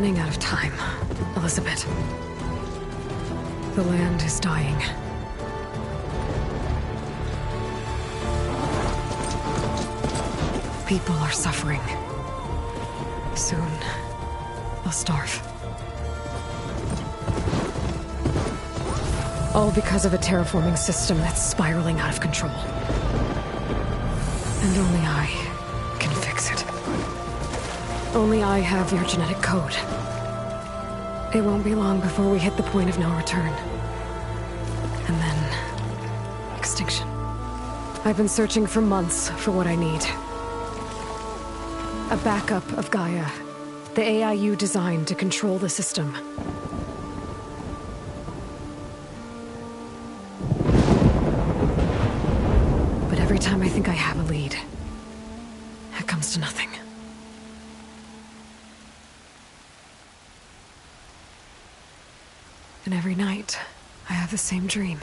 running out of time, Elizabeth. The land is dying. People are suffering. Soon, they'll starve. All because of a terraforming system that's spiraling out of control. And only I can fix it. Only I have your genetic code. It won't be long before we hit the point of no return. And then... extinction. I've been searching for months for what I need. A backup of Gaia. The AI you designed to control the system. But every time I think I have a lead, it comes to nothing. And every night, I have the same dream.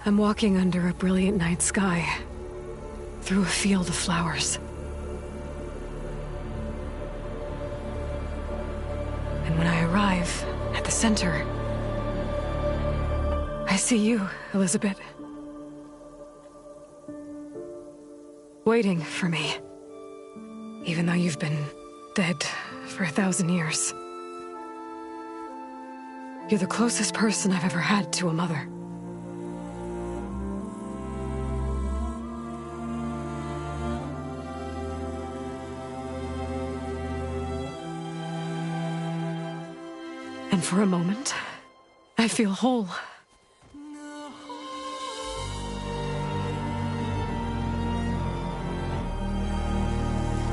I'm walking under a brilliant night sky, through a field of flowers. And when I arrive at the center, I see you, Elizabeth. Waiting for me. Even though you've been dead for 1,000 years. You're the closest person I've ever had to a mother. And for a moment, I feel whole.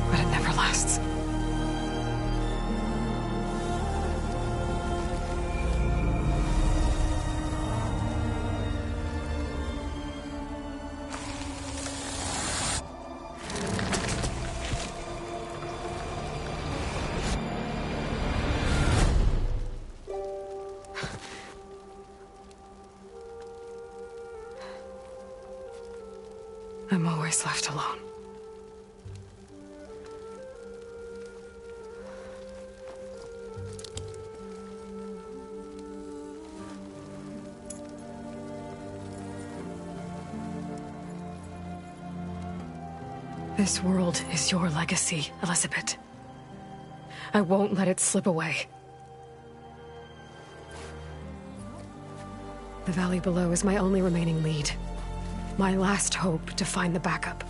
But it never lasts. I'm always left alone. This world is your legacy, Elizabeth. I won't let it slip away. The valley below is my only remaining lead. My last hope to find the backup.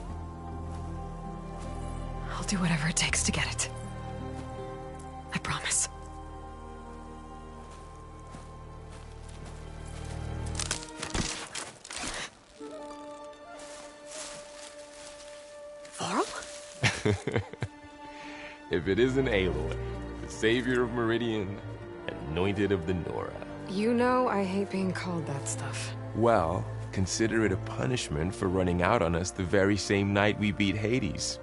I'll do whatever it takes to get it. I promise. Varl? If it isn't Aloy, the savior of Meridian, anointed of the Nora. You know I hate being called that stuff. Well, consider it a punishment for running out on us the very same night we beat Hades.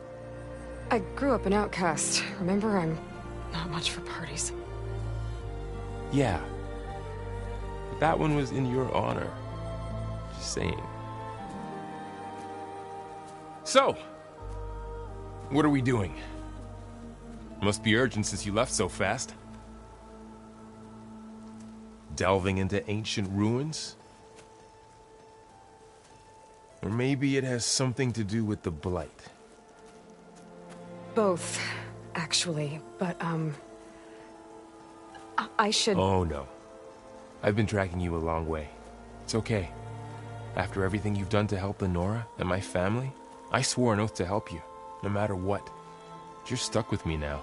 I grew up an outcast. Remember, I'm not much for parties. Yeah. But that one was in your honor. Just saying. So, what are we doing? Must be urgent since you left so fast. Delving into ancient ruins? Or maybe it has something to do with the Blight. Both, actually, but, I should... Oh, no. I've been tracking you a long way. It's okay. After everything you've done to help the Nora and my family, I swore an oath to help you, no matter what. You're stuck with me now.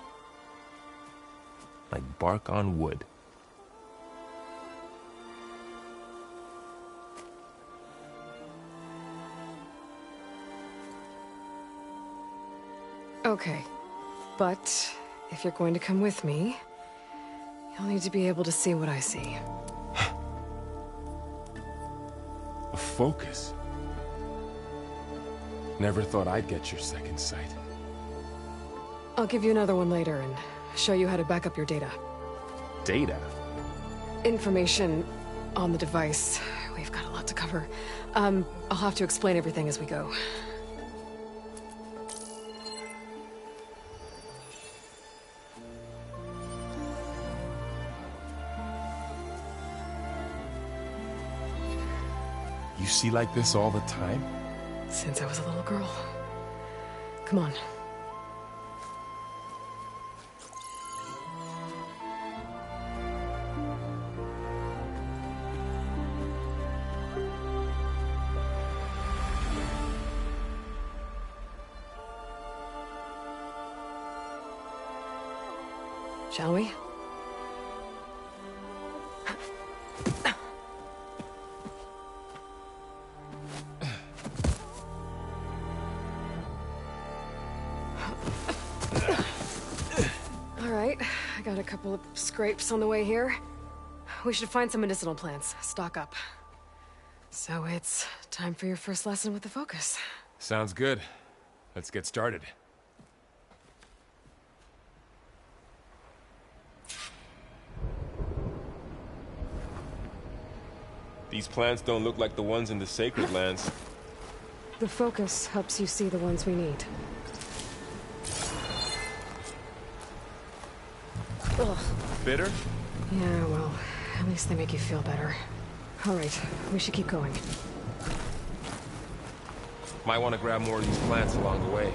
Like bark on wood. Okay, but if you're going to come with me, you'll need to be able to see what I see. A focus? Never thought I'd get your second sight. I'll give you another one later and show you how to back up your data. Data? Information on the device we've got a lot to cover. I'll have to explain everything as we go. You see like this all the time? Since I was a little girl. Come on. Shall we? All right, I got a couple of scrapes on the way here. We should find some medicinal plants, stock up. So it's time for your first lesson with the Focus. Sounds good. Let's get started. These plants don't look like the ones in the Sacred Lands. The Focus helps you see the ones we need. Ugh. Bitter? Yeah, well, at least they make you feel better. All right, we should keep going. Might want to grab more of these plants along the way.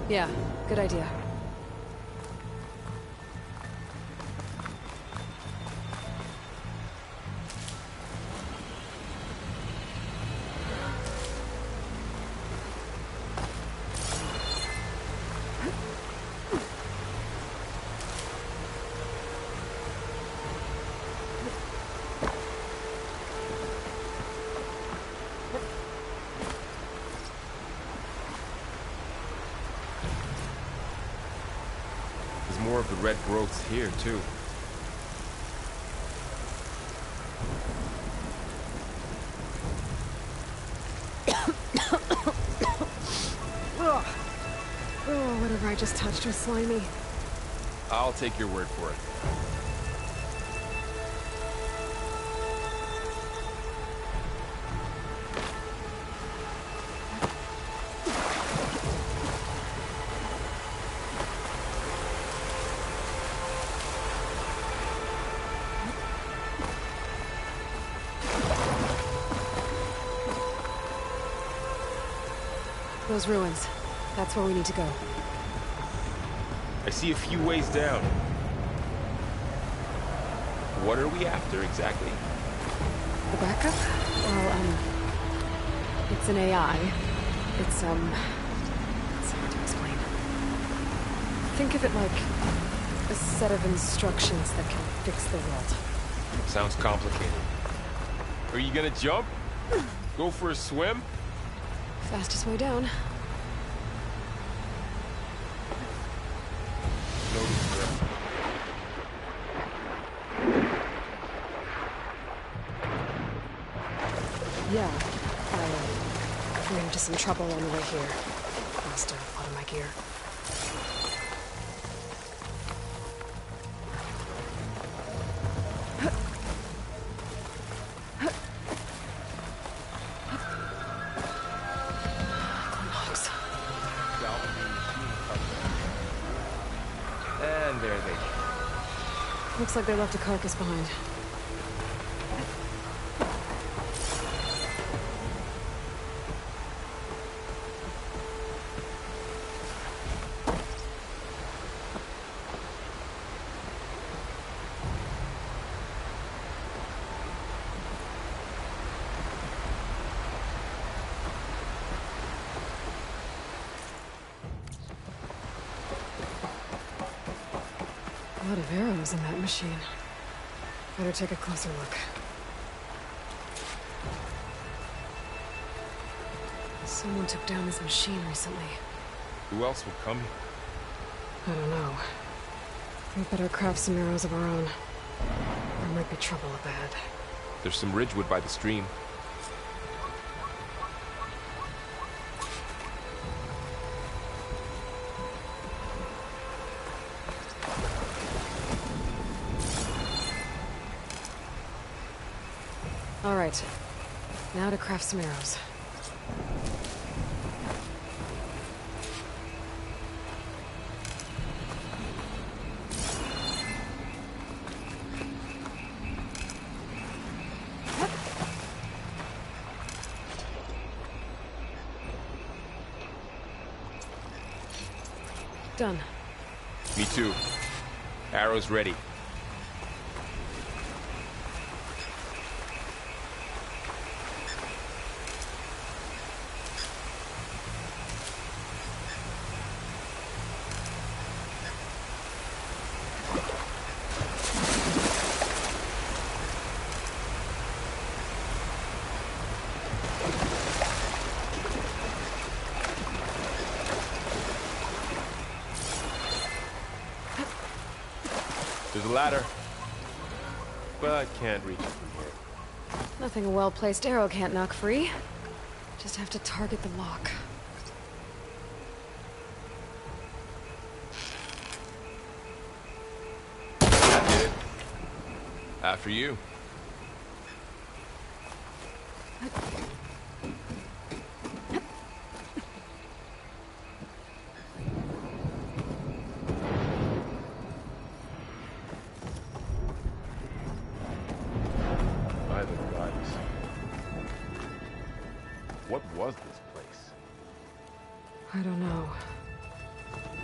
Yeah, good idea. There's more of the red growths here, too. Ugh. Oh, whatever I just touched was slimy. I'll take your word for it. Those ruins. That's where we need to go. I see a few ways down. What are we after, exactly? The backup? Well, it's an AI. It's hard to explain. Think of it like a set of instructions that can fix the world. Sounds complicated. Are you gonna jump? Go for a swim? Fastest way down. Yeah, I ran into some trouble on the way here. Lost a lot of my gear. Logs. And there they go. Looks like they left a carcass behind. A lot of arrows in that machine. Better take a closer look. Someone took down this machine recently. Who else would come here? I don't know. We better craft some arrows of our own. There might be trouble up ahead. There's some ridgewood by the stream. All right. Now to craft some arrows. Done. Me too. Arrows ready. There's a ladder, but can't reach it from here. Nothing a well-placed arrow can't knock free. Just have to target the lock. That did it. After you. By the gods. What was this place? I don't know.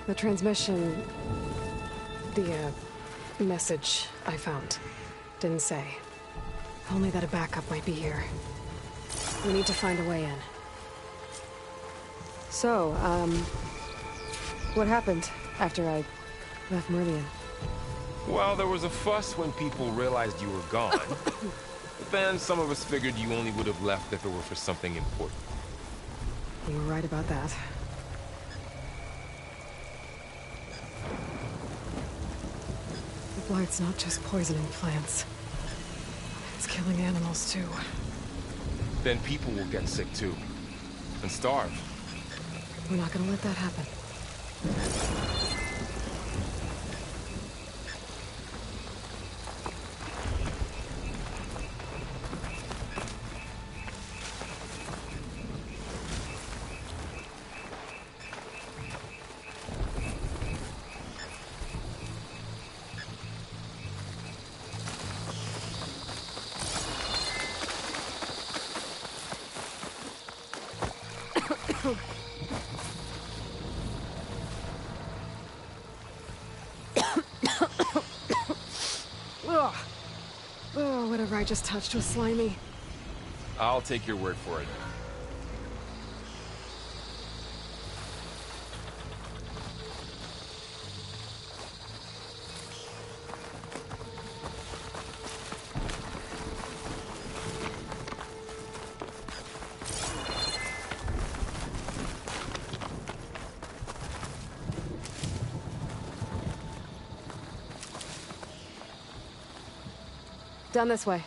The transmission... The, message I found didn't say. Only that a backup might be here. We need to find a way in. So, what happened after I left Meridian? Well, there was a fuss when people realized you were gone. But then some of us figured you only would have left if it were for something important. You were right about that. The blight's not just poisoning plants. It's killing animals, too. Then people will get sick too. And starve. We're not gonna let that happen. Ugh. Oh, whatever I just touched was slimy. I'll take your word for it. Down this way.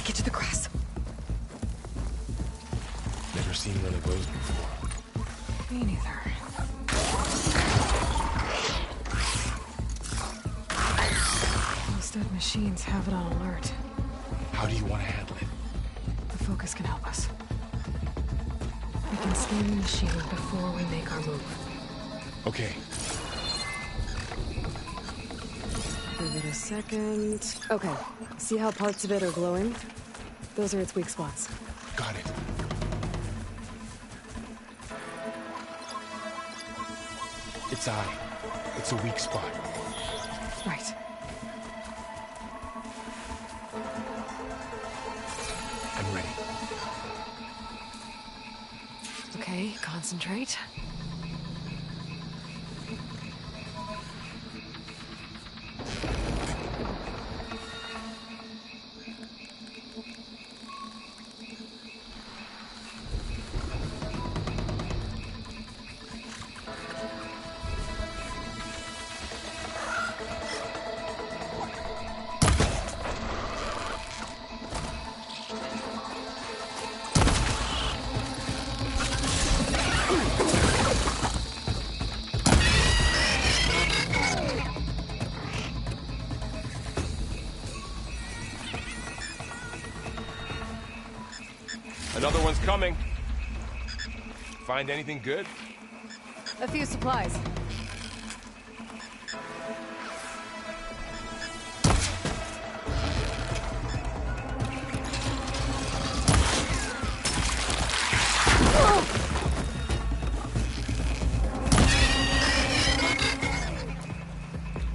Get to the grass. Never seen one of those before. Me neither. Those dead machines have it on alert. How do you want to handle it? The focus can help us. We can scan the machine before we make our move. Okay. Give it a second. Okay. See how parts of it are glowing? Those are its weak spots. Got it. Its eye. It's a weak spot. Right. I'm ready. Okay, concentrate. Another one's coming. Find anything good? A few supplies.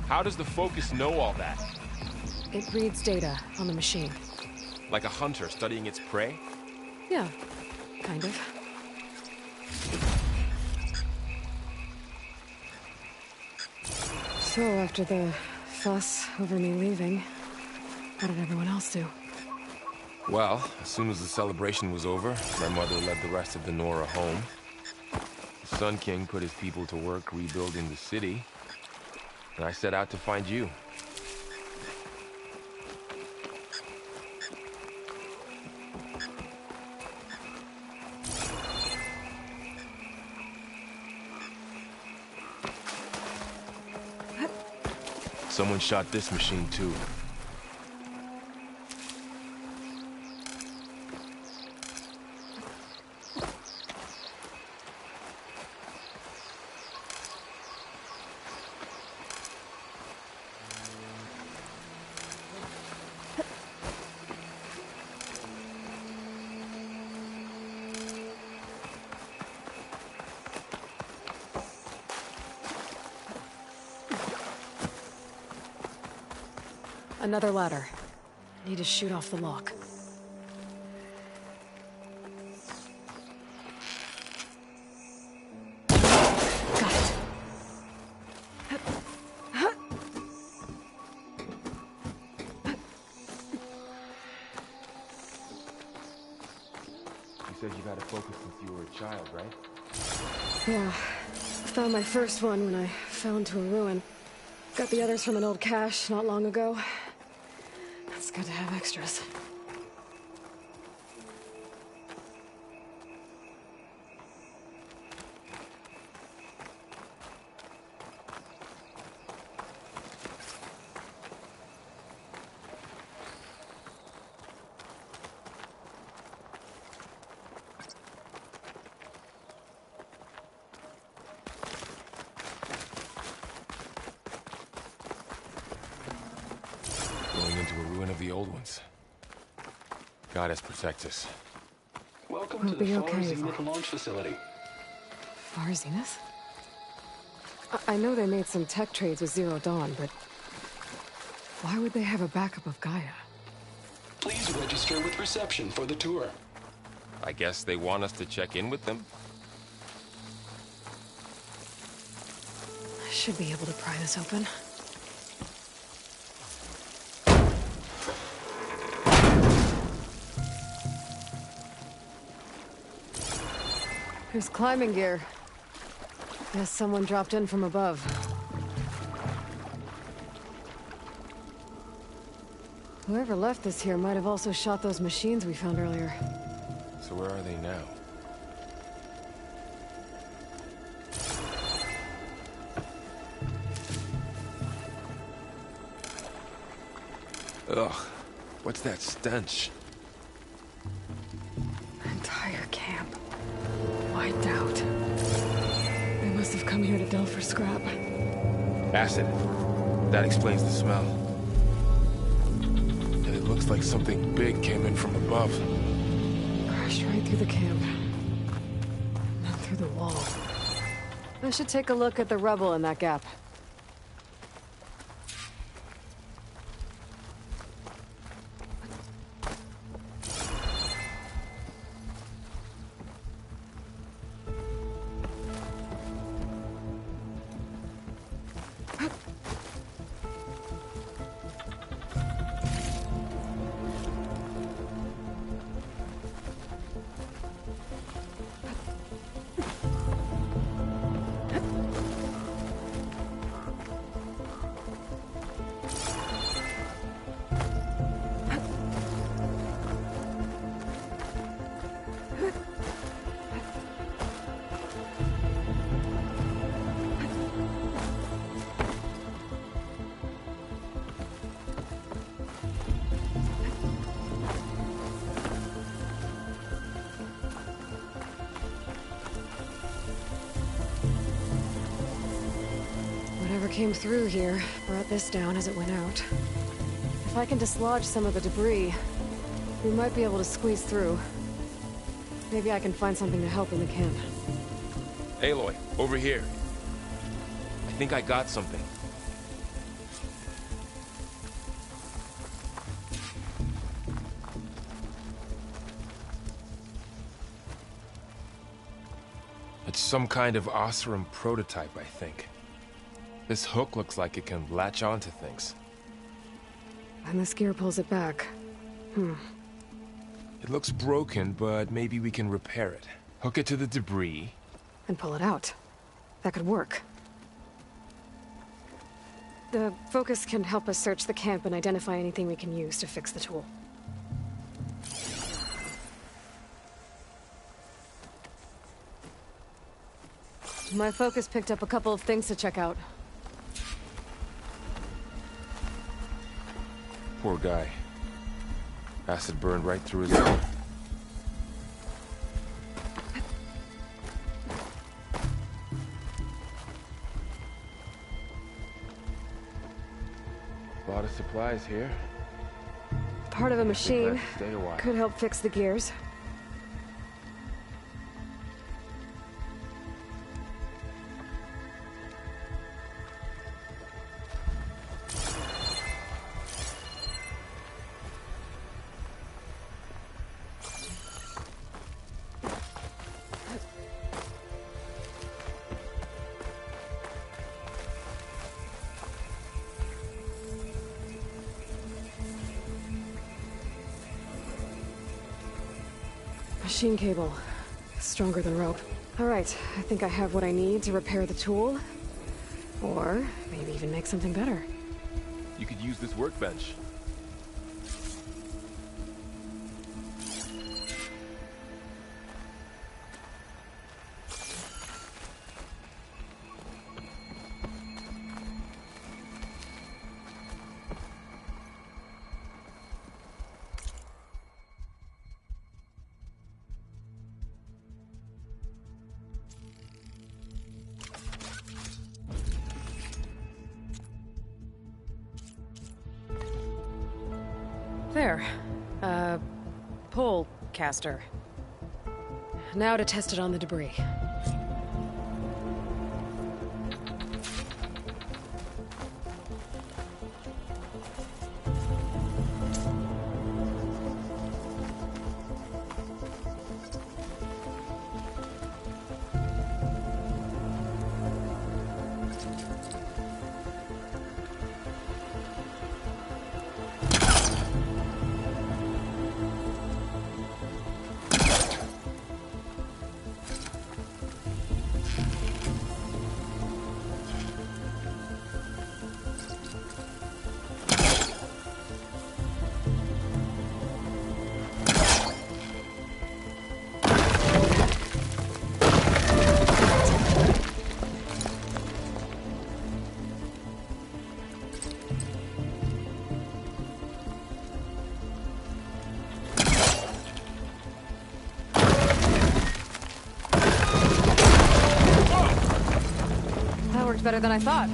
How does the Focus know all that? It reads data on the machine. Like a hunter studying its prey? Yeah, kind of. So after the fuss over me leaving, how did everyone else do? Well, as soon as the celebration was over, my mother led the rest of the Nora home. The Sun King put his people to work rebuilding the city, and I set out to find you. Someone shot this machine too. Another ladder. Need to shoot off the lock. Got it. You said you got a Focus since you were a child, right? Yeah. Found my first one when I fell into a ruin. Got the others from an old cache not long ago. It's good to have extras. Going into a ruin of the old ones. Goddess protect us. Welcome We'll to the be Far okay, Zenith Val. launch facility. Far Zenith? I know they made some tech trades with Zero Dawn, but why would they have a backup of Gaia? Please register with reception for the tour. I guess they want us to check in with them? I should be able to pry this open. There's climbing gear. Guess someone dropped in from above. Whoever left this here might have also shot those machines we found earlier. So where are they now? Ugh, what's that stench? Entire camp. Wiped out. They must have come here to delve for scrap. Acid. That explains the smell. And it looks like something big came in from above. Crashed right through the camp. And then through the wall. I should take a look at the rubble in that gap. Whatever came through here brought this down as it went out. If I can dislodge some of the debris, we might be able to squeeze through. Maybe I can find something to help in the camp. Aloy, over here. I think I got something. It's some kind of Oseram prototype, I think. This hook looks like it can latch onto things. And this gear pulls it back. It looks broken, but maybe we can repair it. Hook it to the debris. And pull it out. That could work. The focus can help us search the camp and identify anything we can use to fix the tool. My focus picked up a couple of things to check out. Poor guy. Acid burned right through his arm. A lot of supplies here. Part of a machine Stay a while. could help fix the gears. Machine cable. Stronger than rope. Alright, I think I have what I need to repair the tool. Or maybe even make something better. You could use this workbench. There. Pole caster. Now to test it on the debris. Better than I thought.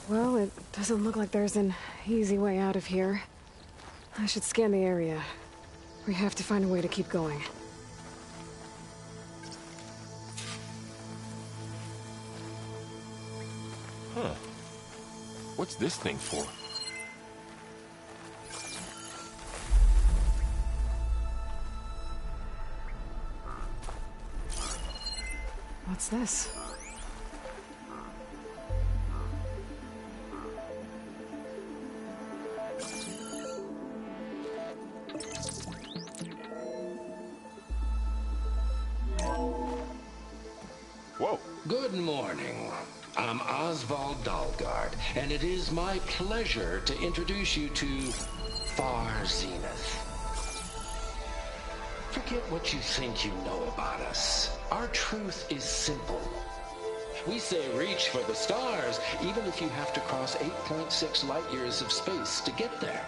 Well, it doesn't look like there's an easy way out of here. I should scan the area. We have to find a way to keep going. Huh. What's this thing for? What's this? Whoa. Good morning. I'm Oswald Dalgard, and it is my pleasure to introduce you to Far Zenith. Forget what you think you know about us. Our truth is simple. We say reach for the stars, even if you have to cross 8.6 light years of space to get there.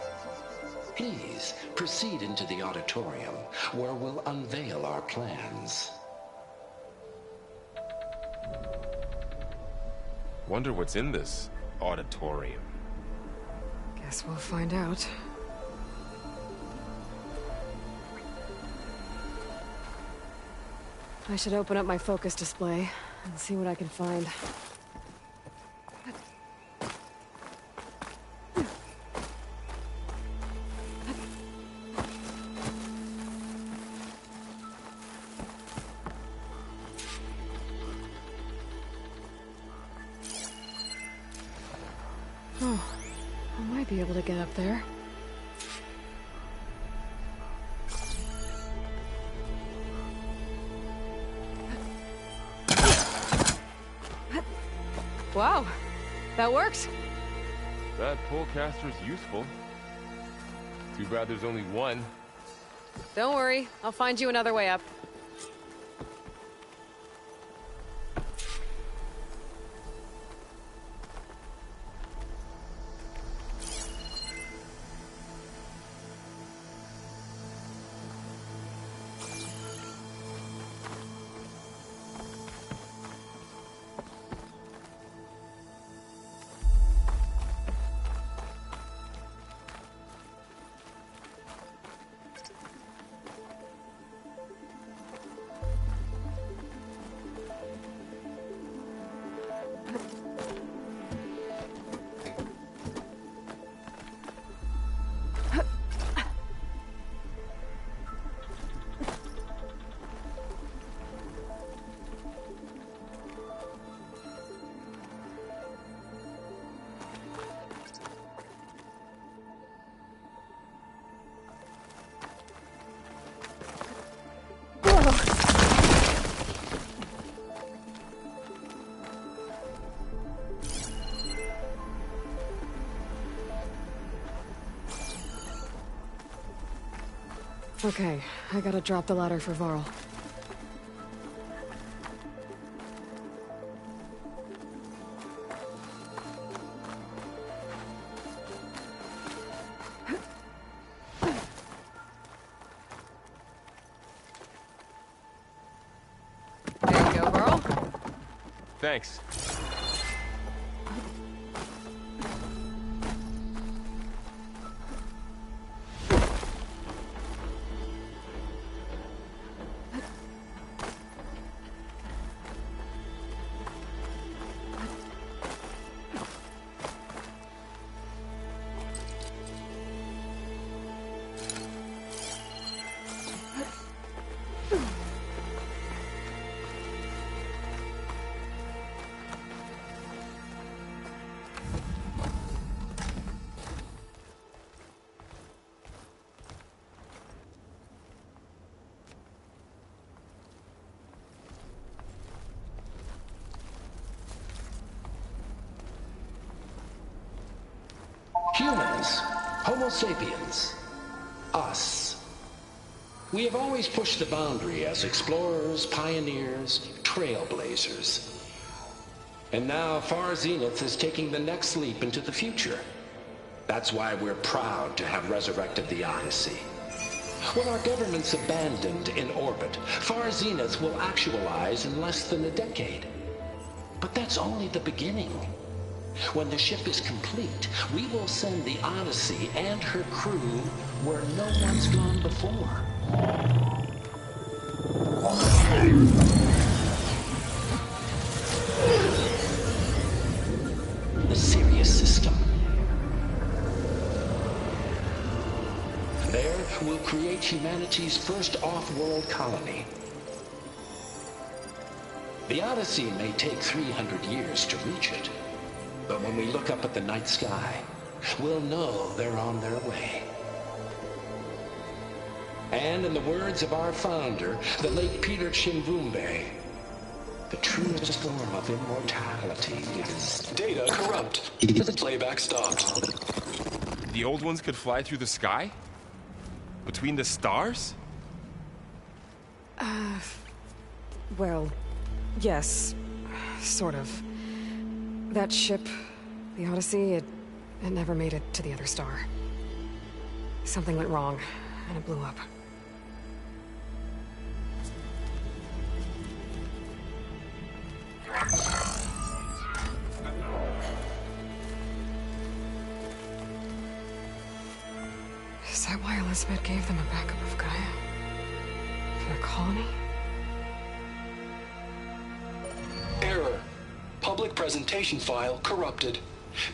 Please proceed into the auditorium, where we'll unveil our plans. Wonder what's in this auditorium. Guess we'll find out. I should open up my focus display and see what I can find. Oh, I might be able to get up there. Wow, that works. That pullcaster's useful. Too bad there's only one. Don't worry, I'll find you another way up. Okay, I gotta drop the ladder for Varl. There you go, Varl. Thanks. Humans, Homo sapiens, us. We have always pushed the boundary as explorers, pioneers, trailblazers. And now Far Zenith is taking the next leap into the future. That's why we're proud to have resurrected the Odyssey. When our government's abandoned in orbit, Far Zenith will actualize in less than a decade. But that's only the beginning. When the ship is complete, we will send the Odyssey and her crew where no one's gone before. The Sirius system. There, we'll create humanity's first off-world colony. The Odyssey may take 300 years to reach it. But when we look up at the night sky, we'll know they're on their way. And in the words of our founder, the late Peter Chimvumbe, the truest form of immortality is... Data corrupt. Playback stopped. The old ones could fly through the sky? Between the stars? Well, yes, sort of. That ship, the Odyssey, it never made it to the other star. Something went wrong, and it blew up. Is that why Elizabeth gave them a backup of Gaia? For their colony? Error. Public presentation file corrupted.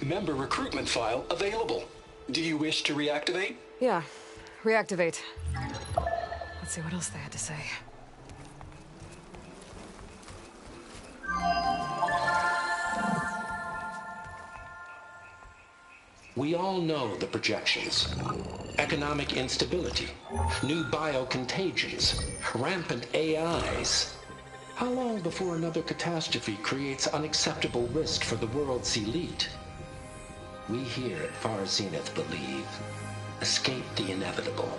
Member recruitment file available. Do you wish to reactivate? Yeah. Reactivate. Let's see what else they had to say. We all know the projections. Economic instability, new biocontagions, rampant AIs. How long before another catastrophe creates unacceptable risk for the world's elite? We here at Far Zenith believe, escape the inevitable.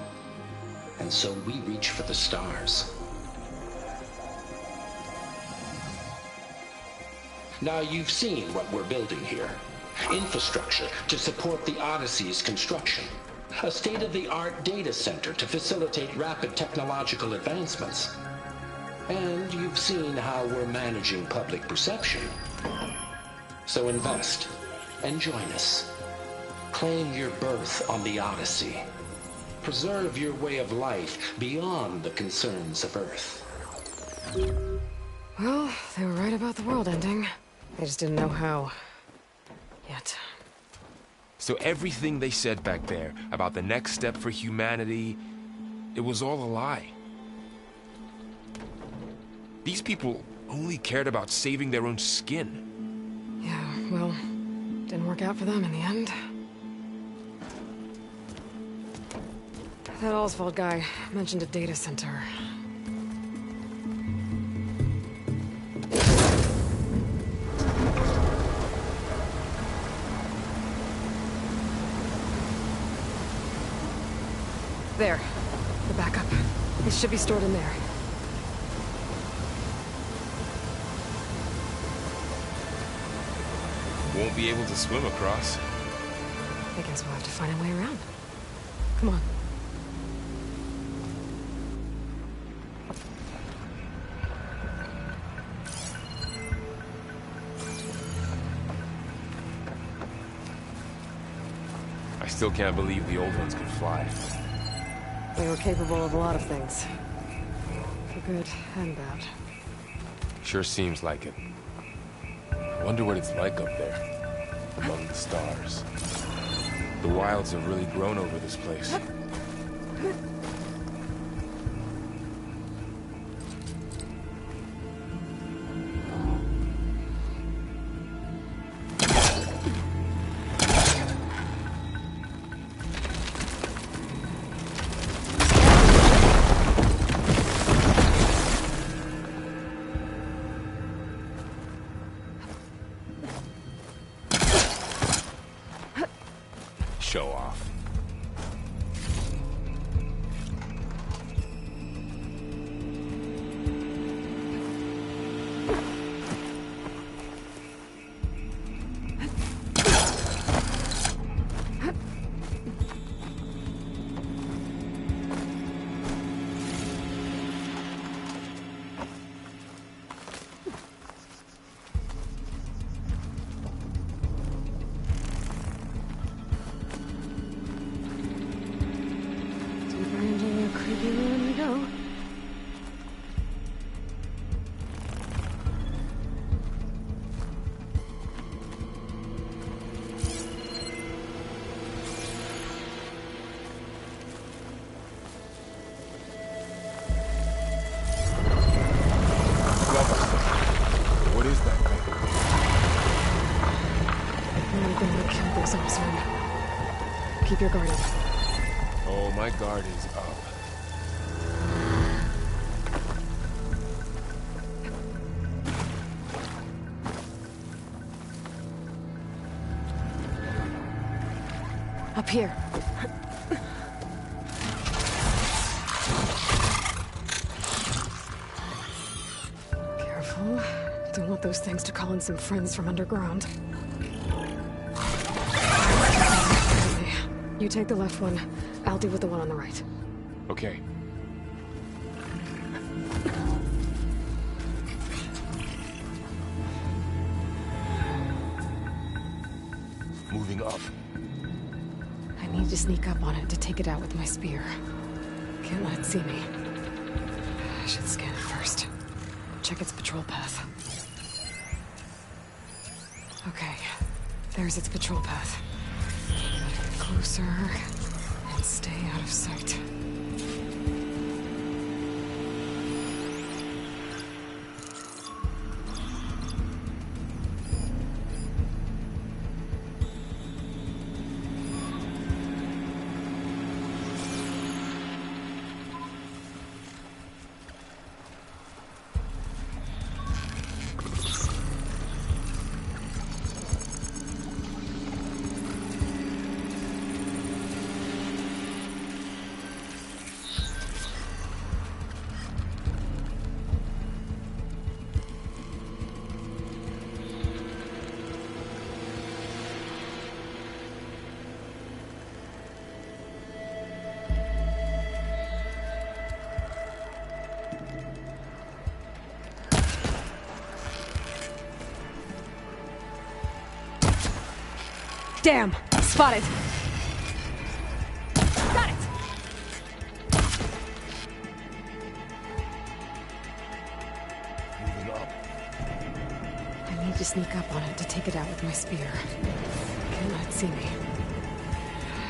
And so we reach for the stars. Now you've seen what we're building here. Infrastructure to support the Odyssey's construction. A state-of-the-art data center to facilitate rapid technological advancements. And you've seen how we're managing public perception. So invest and join us. Claim your berth on the Odyssey. Preserve your way of life beyond the concerns of Earth. Well, they were right about the world ending. They just didn't know how. Yet. So everything they said back there about the next step for humanity, it was all a lie. These people only cared about saving their own skin. Yeah, well, didn't work out for them in the end. That Oswald guy mentioned a data center. There. The backup. It should be stored in there. Won't be able to swim across. I guess we'll have to find a way around. Come on. I still can't believe the old ones could fly. They were capable of a lot of things. For good and bad. Sure seems like it. I wonder what it's like up there, among the stars. The wilds have really grown over this place. Show off. Creepy room to go. What is that thing? I'm gonna kill this Oswald. Keep your guard up. Oh, my guard is up. Up here. Careful. Don't want those things to call in some friends from underground. You take the left one. I'll deal with the one on the right. Okay. Moving up. I need to sneak up on it to take it out with my spear. Can't let it see me. I should scan it first. Check its patrol path. Okay, there's its patrol path. Get closer and stay out of sight. Damn! Spotted! Got it! Moving up. I need to sneak up on it to take it out with my spear. Can't let it see me.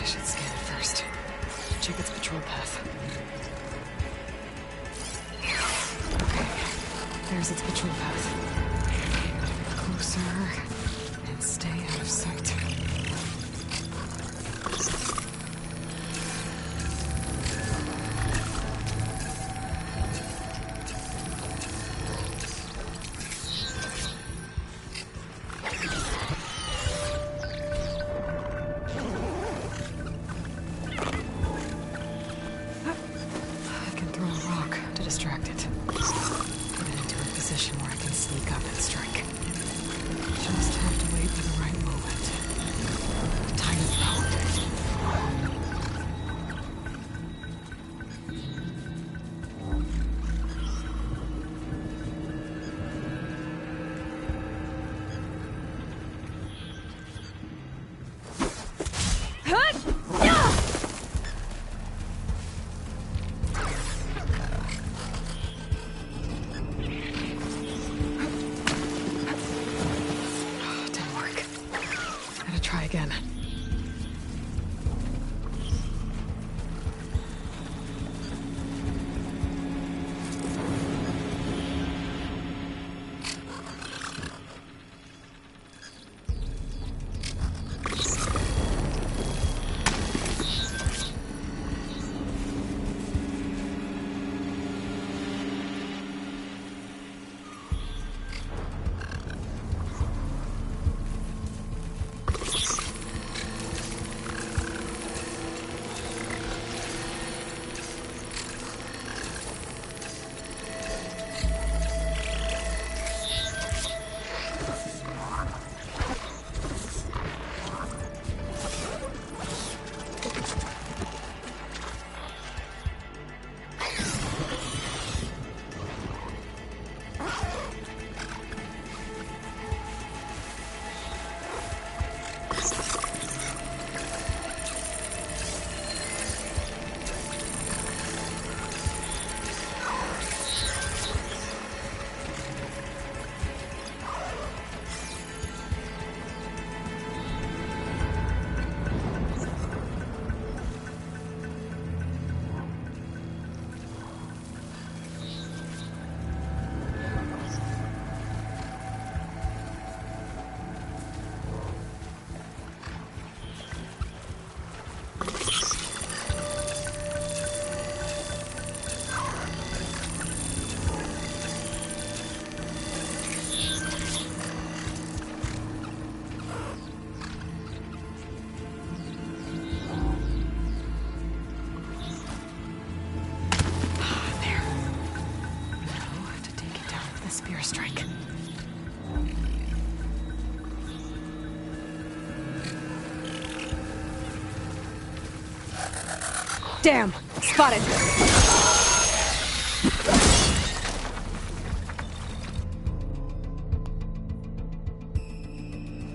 I should scan it first. Check its patrol path. Okay, there's its patrol path. Get closer and stay out of sight. Again. Spear strike. Damn! Spotted!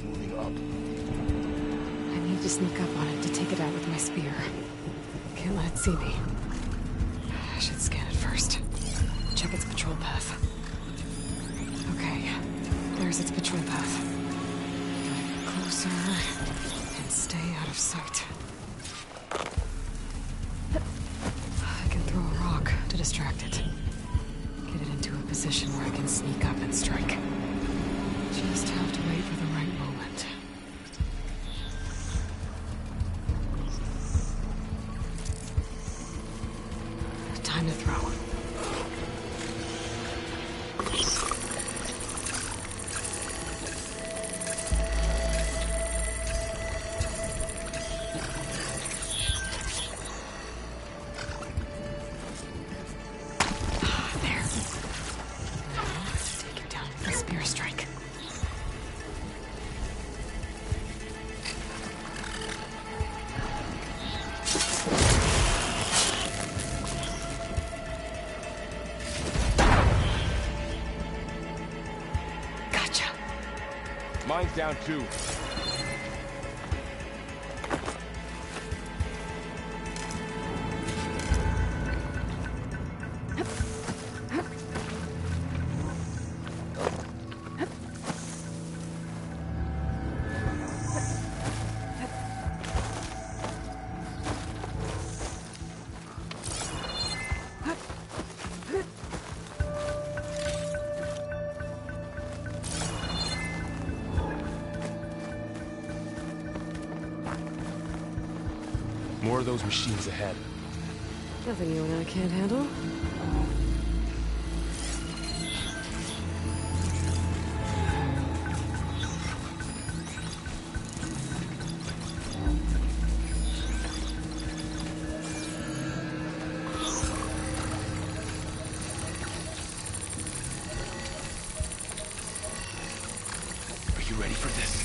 Moving up. I need to sneak up on it to take it out with my spear. Can't let it see me. I should scan it first. Check its patrol path. Okay, there's its patrol path. Gotta get closer and stay out of sight. I can throw a rock to distract it. Get it into a position where I can sneak up and strike. Just have to wait for the right moment. Time to throw. There. Now, take it down with a spear strike. Gotcha. Mine's down too. More of those machines ahead. Nothing you and I can't handle. Are you ready for this?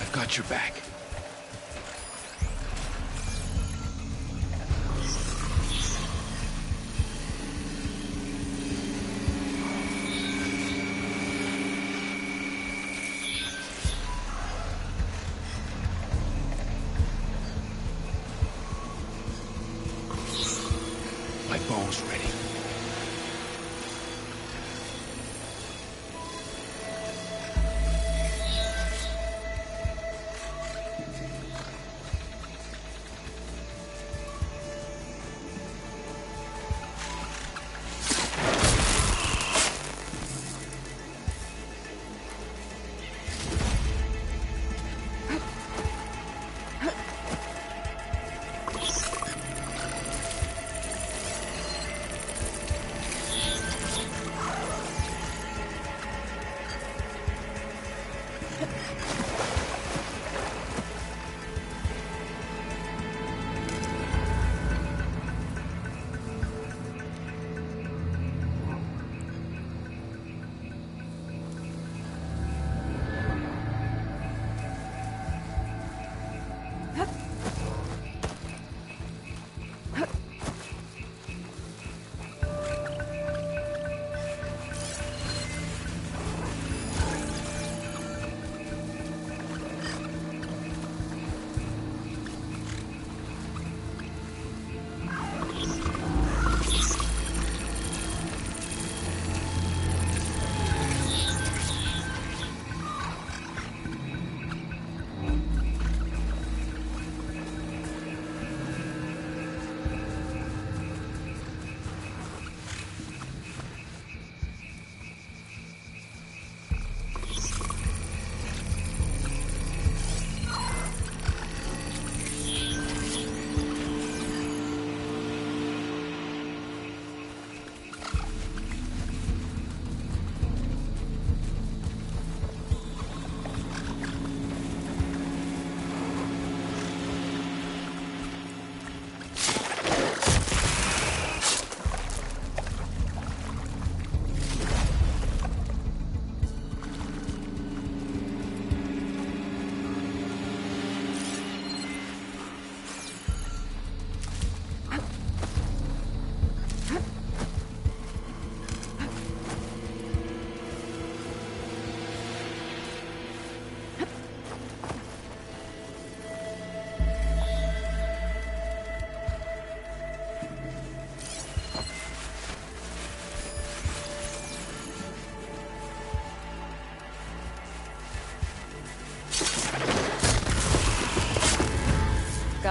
I've got your back. My bow's ready.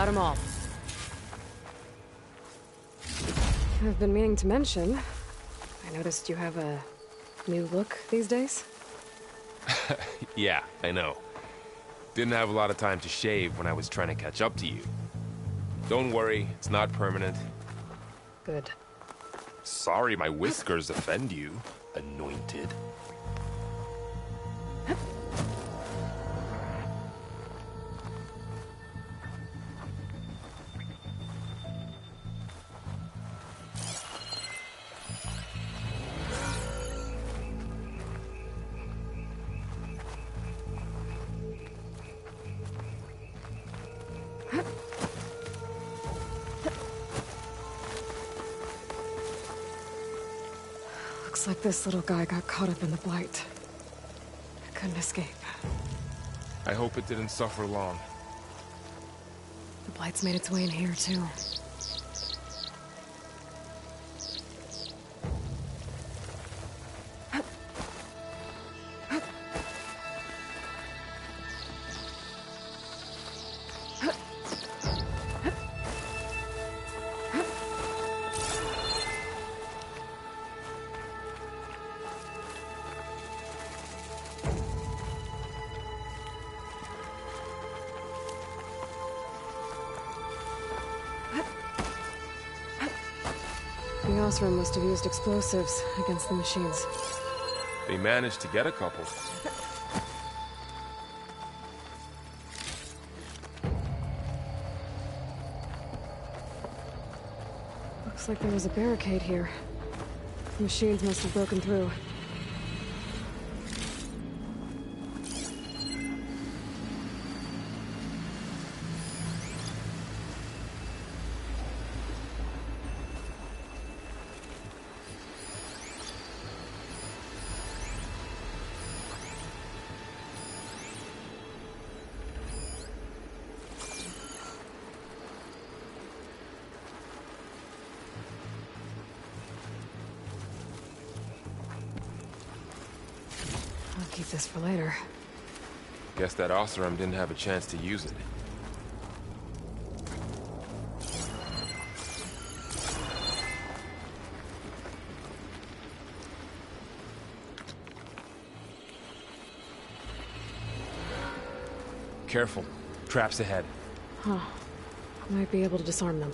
them all. I've been meaning to mention, I noticed you have a new look these days. Yeah, I know. Didn't have a lot of time to shave when I was trying to catch up to you. Don't worry, it's not permanent. Good. Sorry my whiskers offend you, anointed. Looks like this little guy got caught up in the Blight. Couldn't escape. I hope it didn't suffer long. The Blight's made its way in here, too. The Osram must have used explosives against the machines. They managed to get a couple. Looks like there was a barricade here. The machines must have broken through. I'll keep this for later. Guess that Osram didn't have a chance to use it. Careful. Traps ahead. Huh. Might be able to disarm them.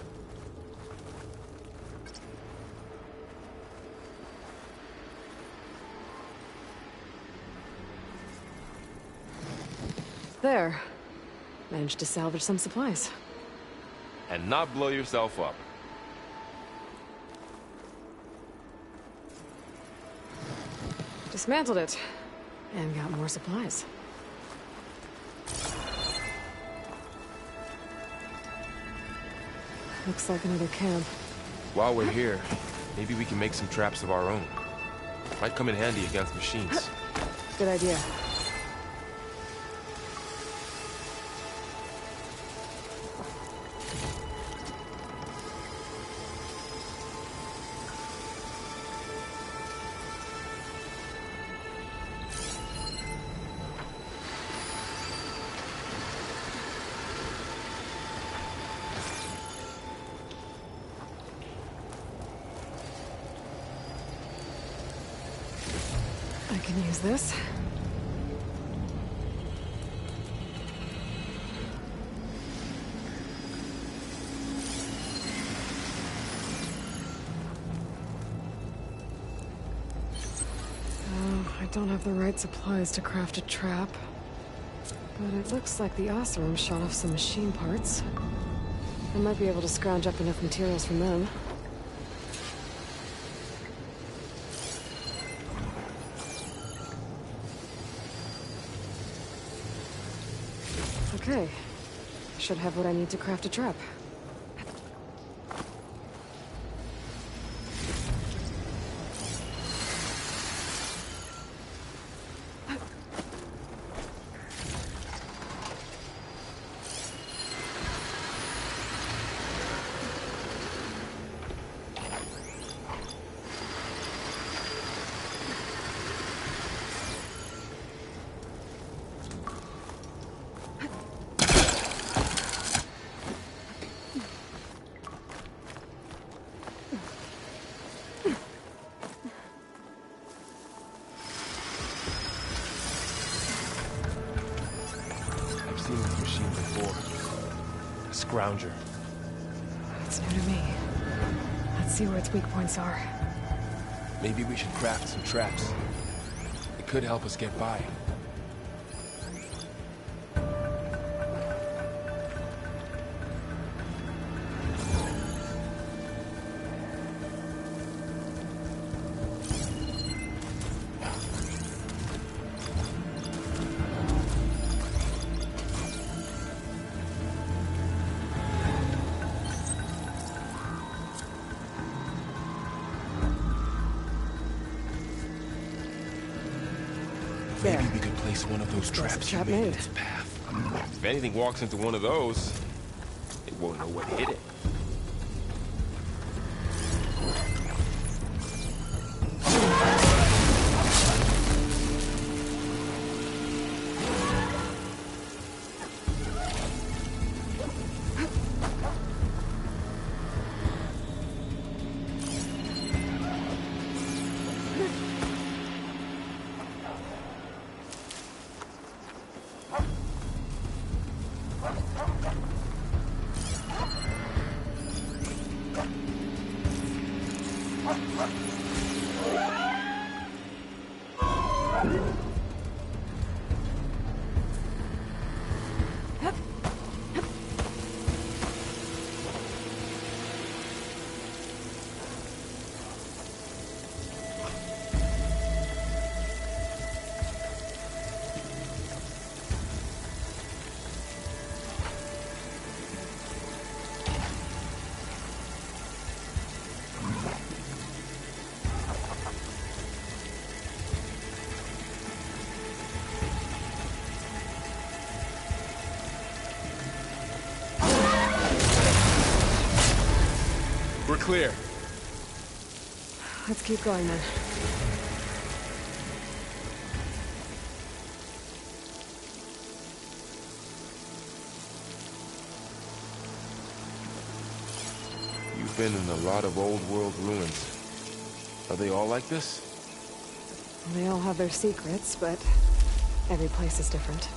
There. Managed to salvage some supplies. And not blow yourself up. Dismantled it. And got more supplies. Looks like another camp. While we're here, maybe we can make some traps of our own. Might come in handy against machines. Good idea. I can use this. Oh, I don't have the right supplies to craft a trap. But it looks like the Osram shot off some machine parts. I might be able to scrounge up enough materials from them. Okay. Should have what I need to craft a trap. a scrounger. It's new to me. Let's see where its weak points are. Maybe we should craft some traps. It could help us get by. There. Maybe we could place one of those traps you trap made in made. its path. If anything walks into one of those, it won't know what hit it. We're clear. Let's keep going then. You've been in a lot of old world ruins. Are they all like this? They all have their secrets, but every place is different.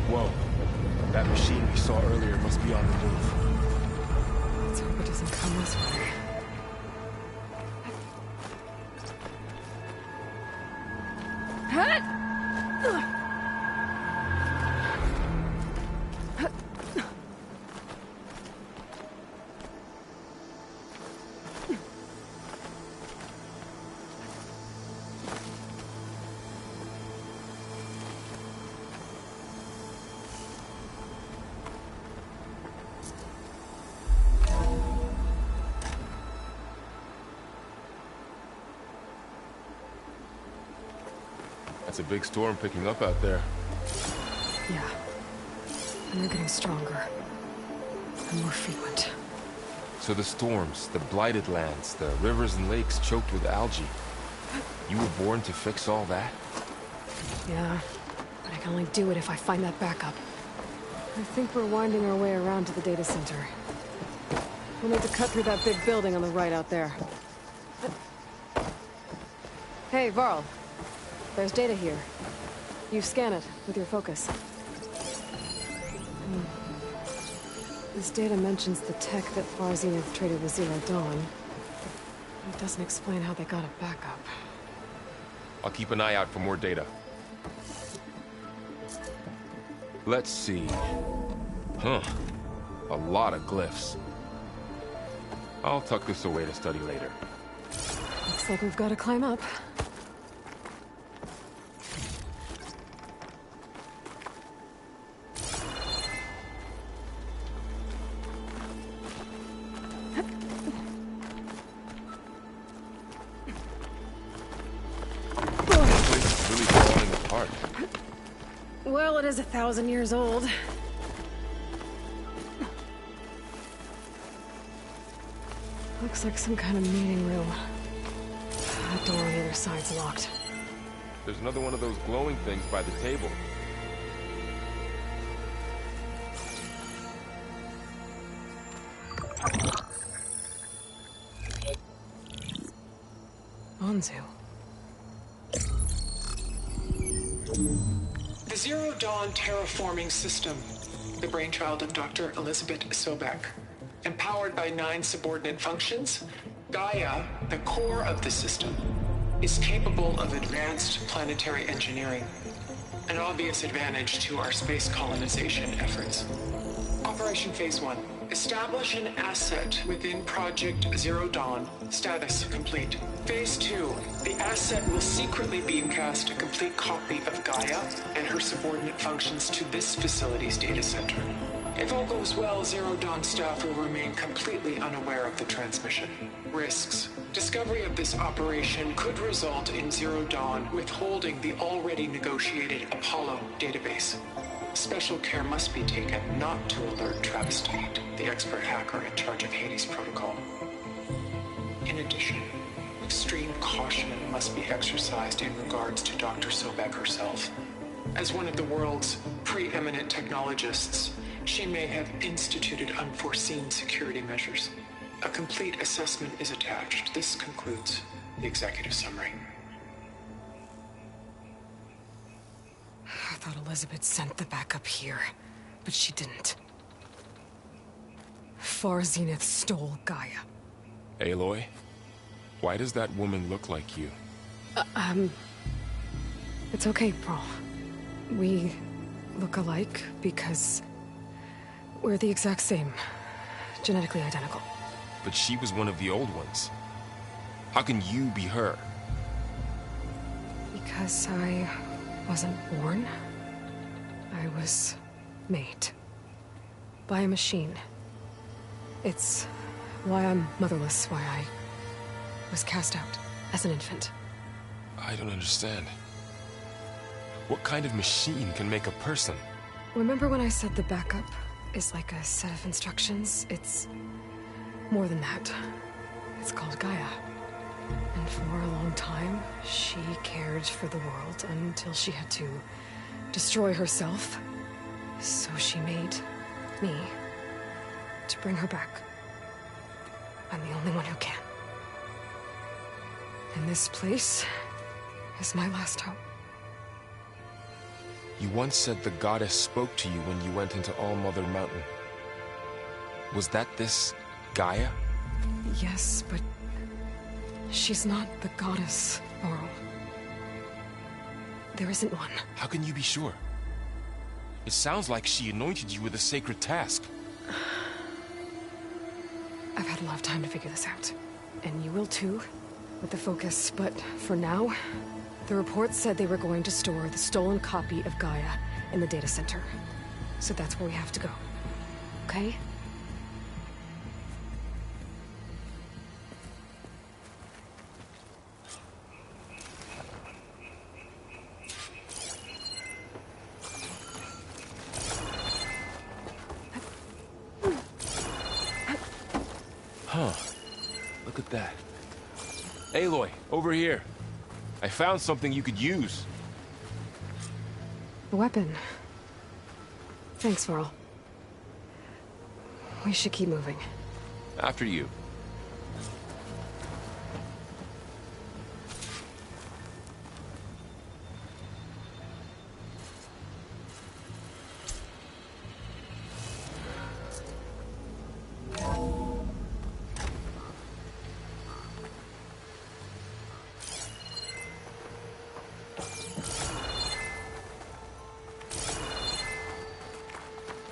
Whoa. That machine we saw earlier must be on the move. Let's hope it doesn't come this way. It's a big storm picking up out there. Yeah. And they're getting stronger. And more frequent. So the storms, the blighted lands, the rivers and lakes choked with algae. You were born to fix all that? Yeah, but I can only do it if I find that backup. I think we're winding our way around to the data center. We'll need to cut through that big building on the right out there. Hey, Varl. There's data here. You scan it with your focus. This data mentions the tech that Far Zenith traded with Zero Dawn. It doesn't explain how they got it back up. I'll keep an eye out for more data. Let's see. Huh. A lot of glyphs. I'll tuck this away to study later. Looks like we've got to climb up. Well, it is 1,000 years old. Looks like some kind of meeting room. That door on the other side's locked. There's another one of those glowing things by the table. Anzu. The Zero Dawn terraforming system, the brainchild of Dr. Elizabeth Sobek. Empowered by 9 subordinate functions, Gaia, the core of the system, is capable of advanced planetary engineering, an obvious advantage to our space colonization efforts. Operation Phase 1. Establish an asset within Project Zero Dawn. Status complete. Phase 2. The asset will secretly beamcast a complete copy of Gaia and her subordinate functions to this facility's data center. If all goes well, Zero Dawn staff will remain completely unaware of the transmission. Risks. Discovery of this operation could result in Zero Dawn withholding the already negotiated Apollo database. Special care must be taken not to alert Travis Tate, the expert hacker in charge of Hades Protocol. In addition, extreme caution must be exercised in regards to Dr. Sobek herself. As one of the world's preeminent technologists, she may have instituted unforeseen security measures. A complete assessment is attached. This concludes the executive summary. I thought Elizabeth sent the backup here, but she didn't. Far Zenith stole Gaia. Aloy? Why does that woman look like you? It's okay, Pearl. We look alike because we're the exact same. Genetically identical. But she was one of the old ones. How can you be her? Because I wasn't born. I was made. By a machine. It's why I'm motherless, why I was cast out as an infant. I don't understand. What kind of machine can make a person? Remember when I said the backup is like a set of instructions? It's more than that. It's called Gaia. And for a long time, she cared for the world until she had to destroy herself. So she made me to bring her back. I'm the only one who can. And this place is my last hope. You once said the goddess spoke to you when you went into All-Mother Mountain. Was that this Gaia? Yes, but she's not the goddess, Laurel. There isn't one. How can you be sure? It sounds like she anointed you with a sacred task. I've had a lot of time to figure this out. And you will too, with the focus. But for now, the report said they were going to store the stolen copy of Gaia in the data center. So that's where we have to go. Okay? Aloy, over here. I found something you could use. A weapon. Thanks, Varl. We should keep moving. After you.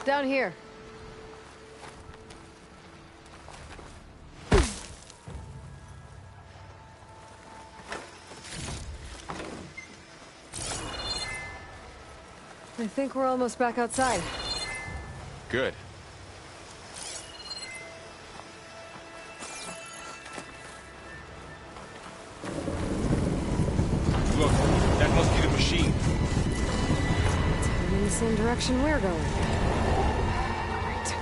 Down here. I think we're almost back outside. Good. Look, that must be the machine. It's heading in the same direction we're going. Great.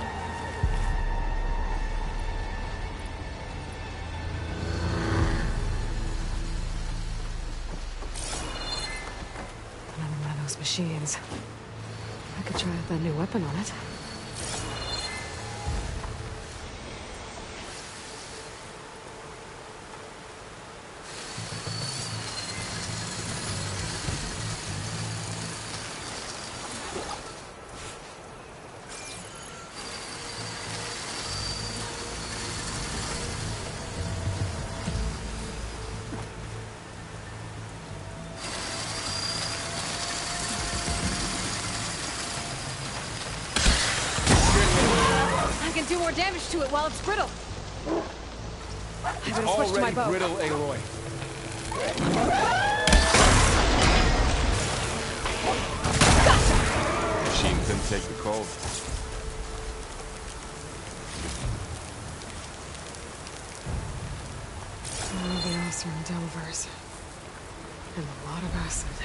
Another one of those machines. I could try out that new weapon on it. I can do more damage to it while it's brittle. I better switch to my Already bow. brittle, Aloy. Machine couldn't take the cold. The else are Delvers. And a lot of acid.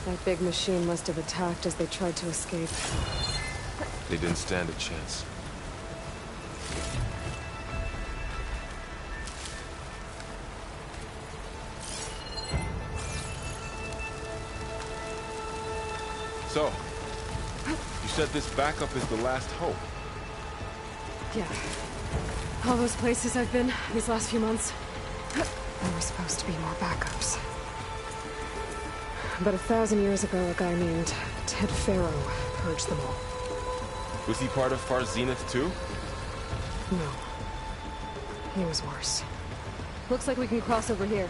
That big machine must have attacked as they tried to escape. They didn't stand a chance. So, you said this backup is the last hope. Yeah. All those places I've been these last few months, there were supposed to be more backups. But 1,000 years ago, a guy named Ted Faro purged them all. Was he part of Far Zenith too? No. He was worse. Looks like we can cross over here.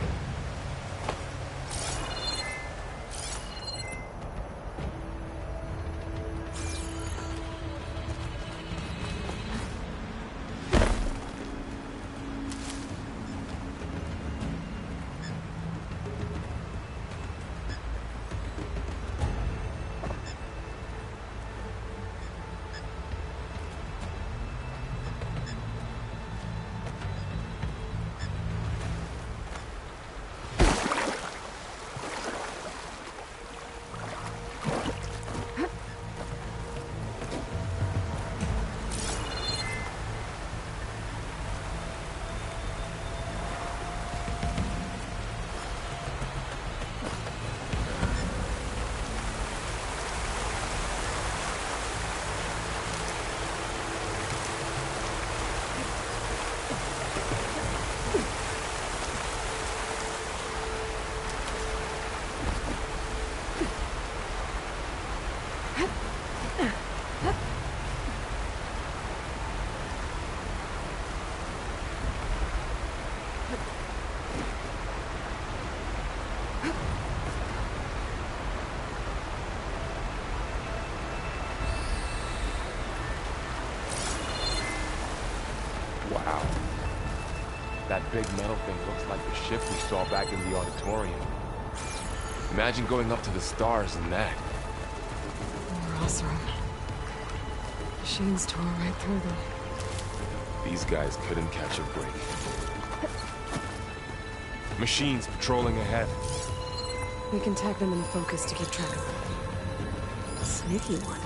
Wow. That big metal thing looks like the ship we saw back in the auditorium. Imagine going up to the stars in that. Or Osram. Machines tore right through them. These guys couldn't catch a break. Machines patrolling ahead. We can tag them in focus to keep track of them. A sneaky one.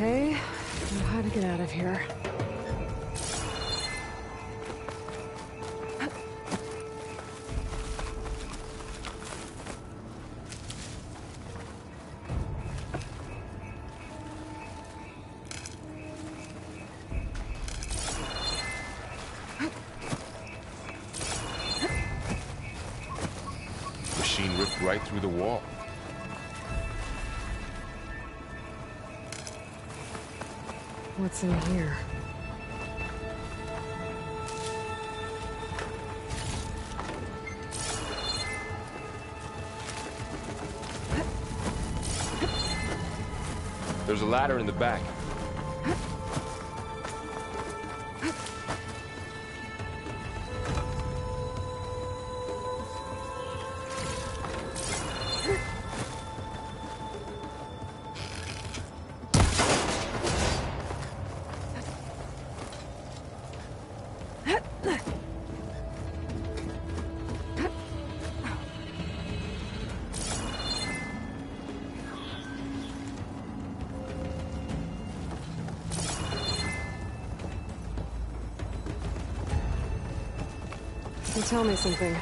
Okay, now how to get out of here. Machine ripped right through the wall. What's in here? There's a ladder in the back. So tell me something.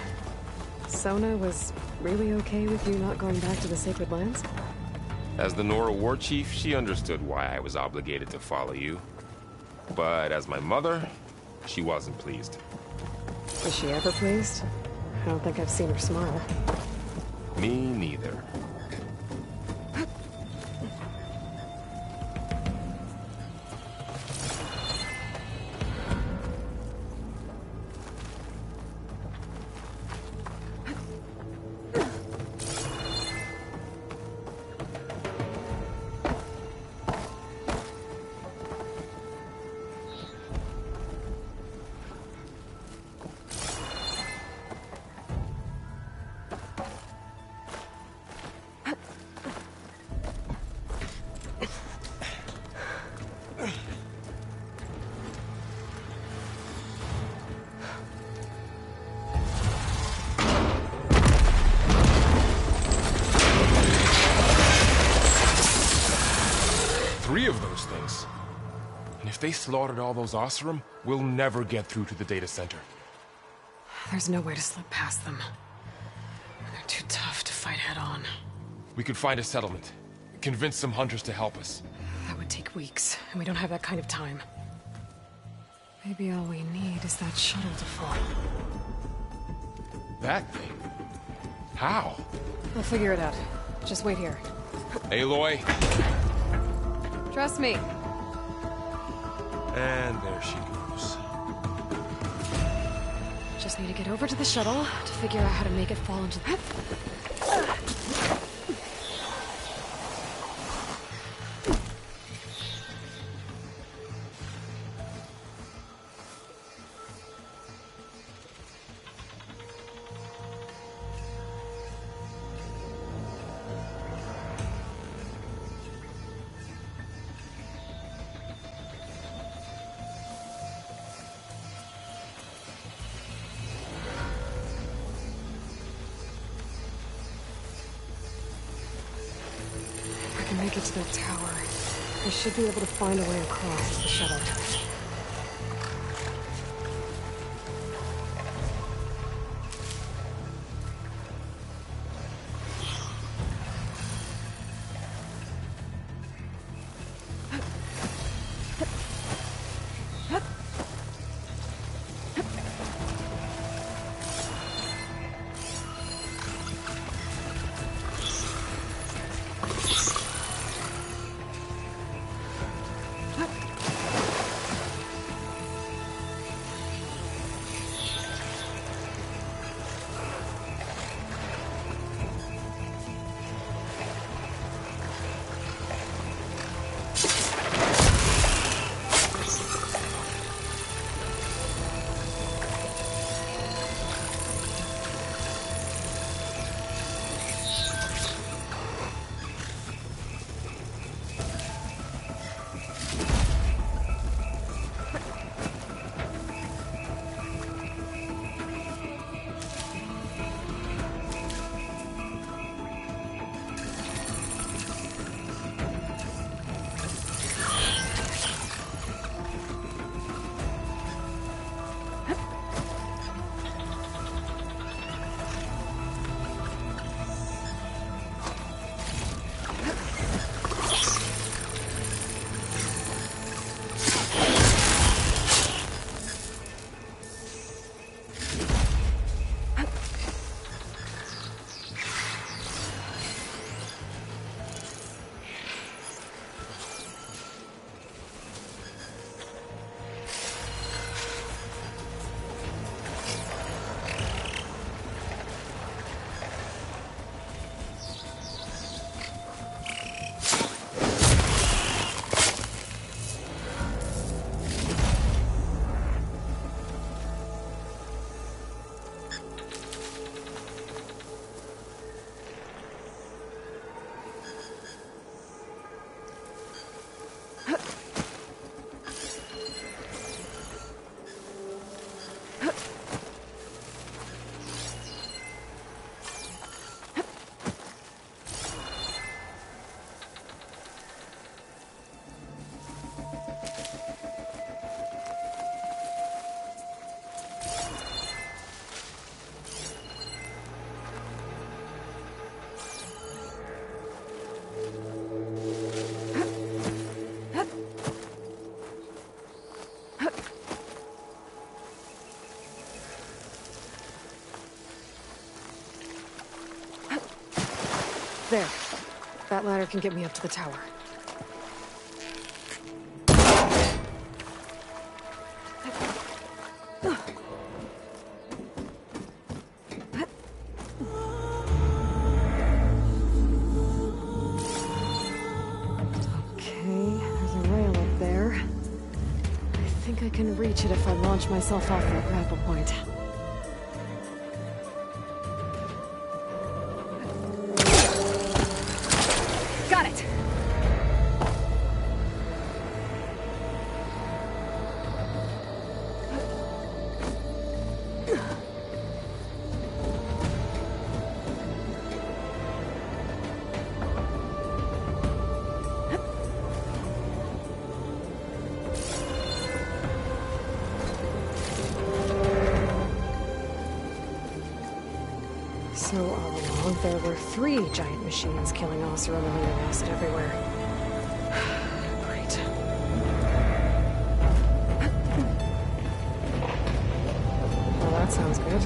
Sona was really okay with you not going back to the Sacred Lands? As the Nora war chief, she understood why I was obligated to follow you. But as my mother, she wasn't pleased. Is she ever pleased? I don't think I've seen her smile. Me neither. Three of those things. And if they slaughtered all those Oseram, we'll never get through to the data center. There's no way to slip past them. They're too tough to fight head on. We could find a settlement. Convince some hunters to help us. That would take weeks, and we don't have that kind of time. Maybe all we need is that shuttle to fall. That thing? How? I'll figure it out. Just wait here. Aloy. Trust me. And there she goes. Just need to get over to the shuttle to figure out how to make it fall into the... Make it to that tower. I should be able to find a way across to the shuttle. There. That ladder can get me up to the tower. I can reach it if I launch myself off that grapple point. Got it! So all along, there were 3 giant machines killing Osir and laying acid everywhere. Great. Well, that sounds good.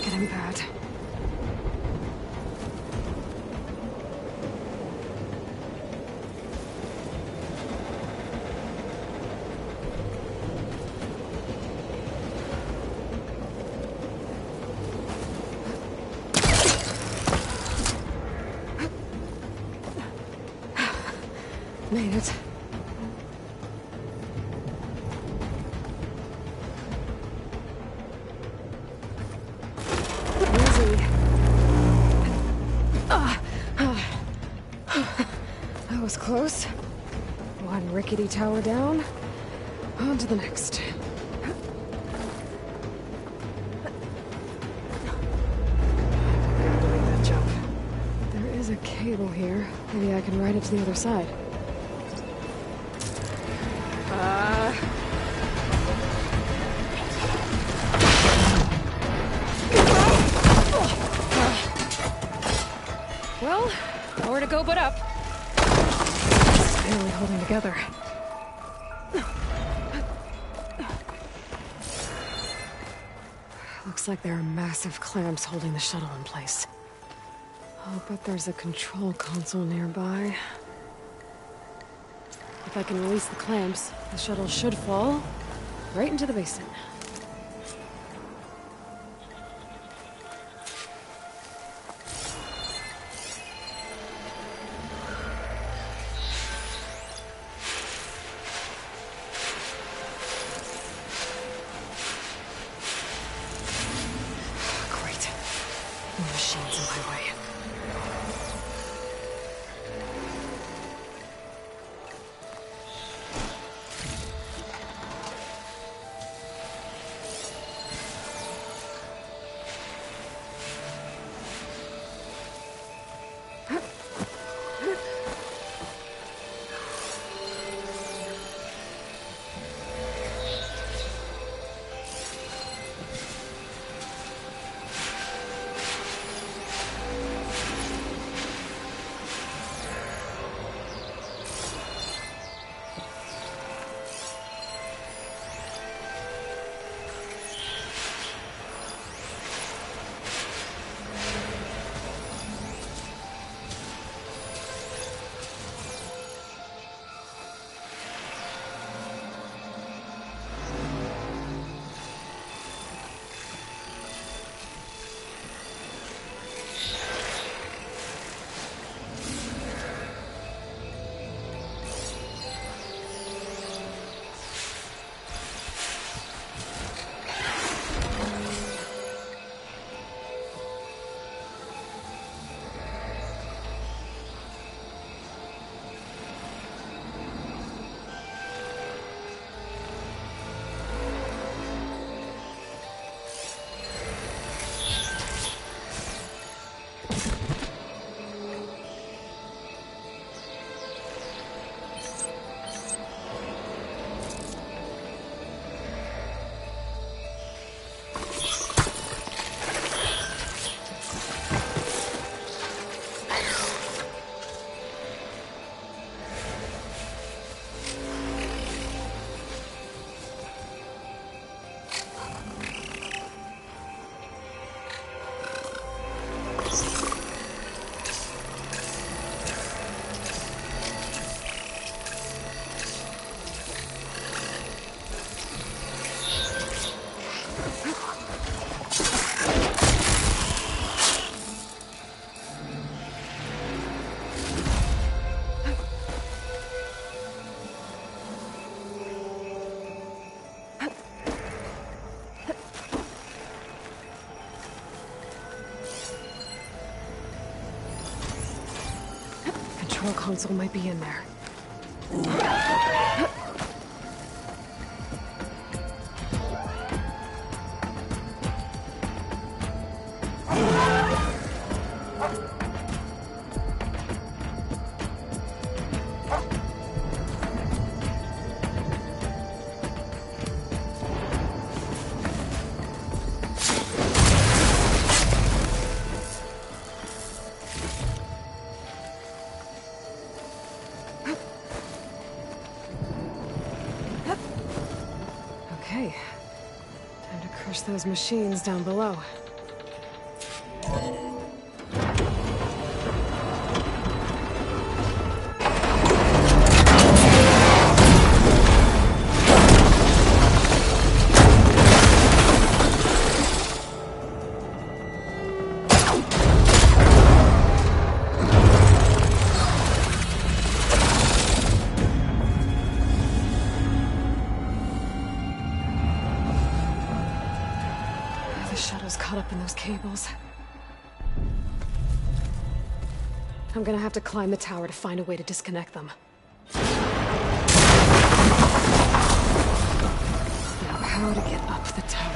Getting bad. Made it. That was close. One rickety tower down. On to the next. Gotta make that jump. There is a cable here. Maybe I can ride it to the other side. Well, nowhere to go but up. It's barely holding together. Looks like there are massive clamps holding the shuttle in place. I'll bet there's a control console nearby. If I can release the clamps, the shuttle should fall right into the basin. Machines in my way. console might be in there. Okay. Time to crush those machines down below. The shuttle's caught up in those cables. I'm gonna have to climb the tower to find a way to disconnect them. Now, how to get up the tower?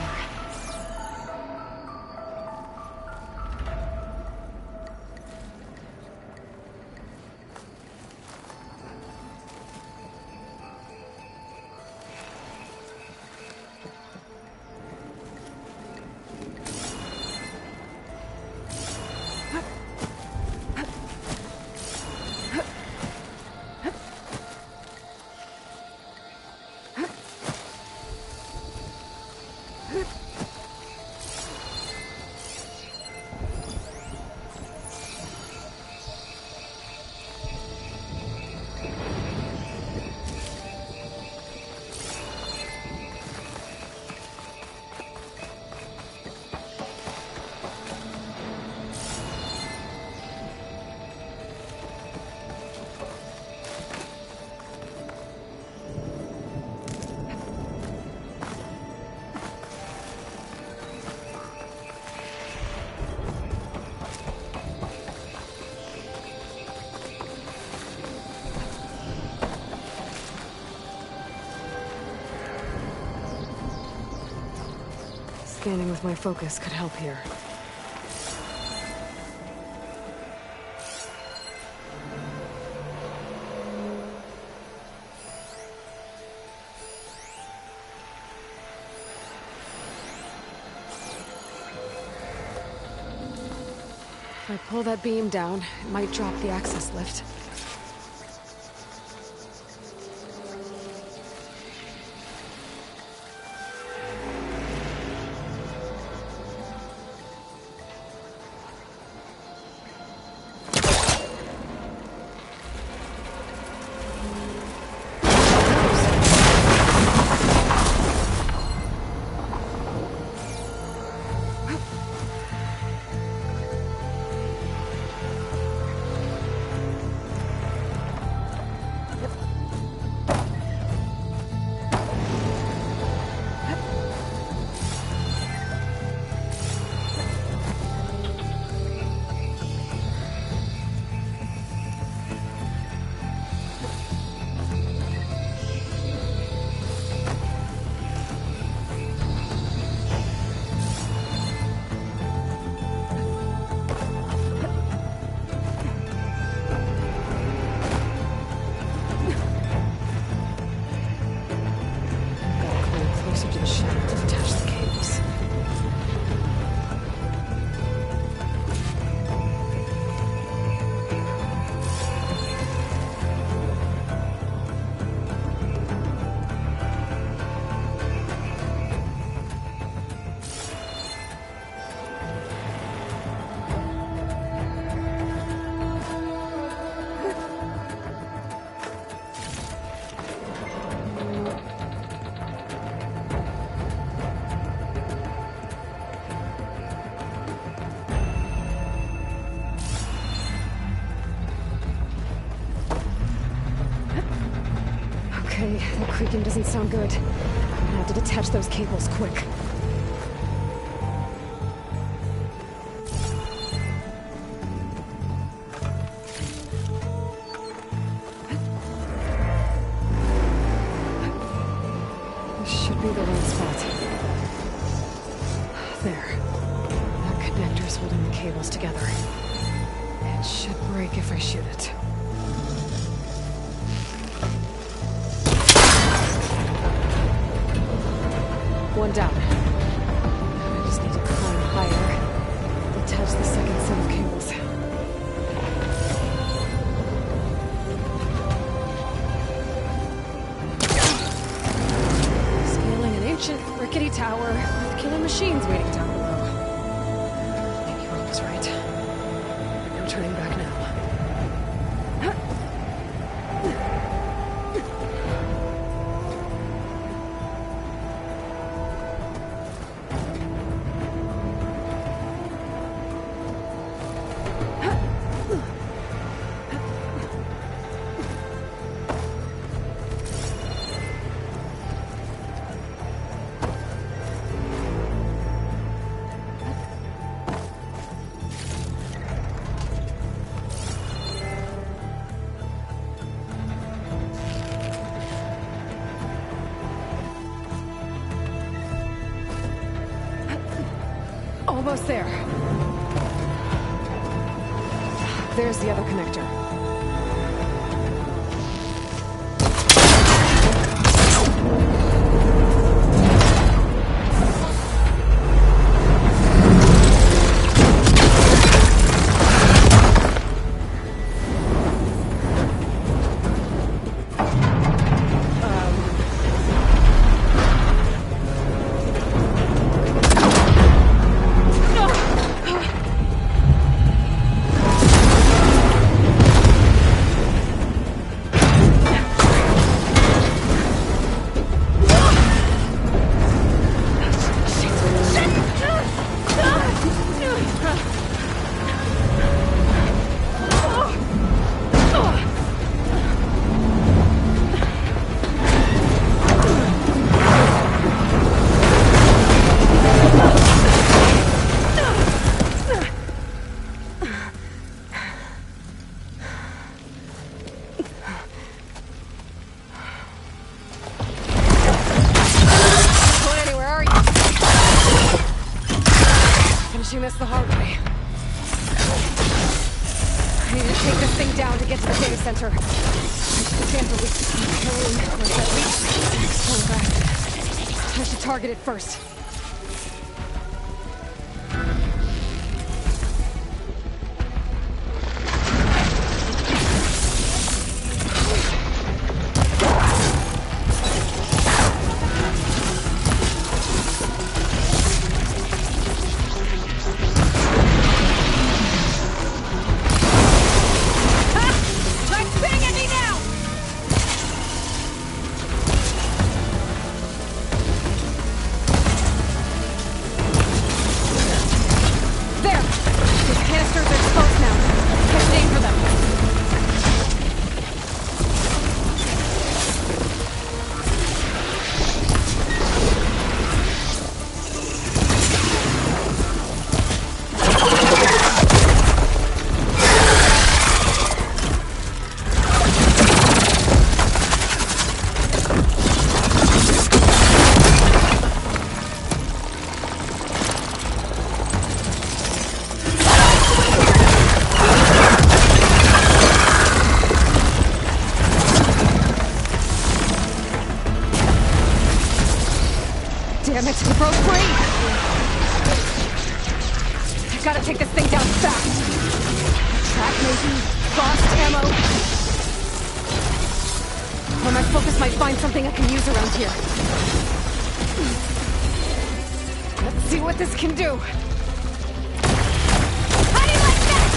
Scanning with my focus could help here. If I pull that beam down, it might drop the access lift. Okay, the creaking doesn't sound good. I'm gonna have to detach those cables quick. be the right spot. There. That connector's holding the cables together. It should break if I shoot it. One down. I just need to climb higher. Attach the second set of cables. Scaling an ancient, rickety tower with killer machines waiting down below. Maybe Rob was right. No turning back now. Almost there. There's the other connector. You missed the hard way. I need to take this thing down to get to the data center. I should tamper with the carrying once I reach. Hold back. I should target it first. Damn it, we broke free! I've gotta take this thing down fast. Track maybe? Frost ammo? Or my focus might find something I can use around here. Let's see what this can do. How do you like that?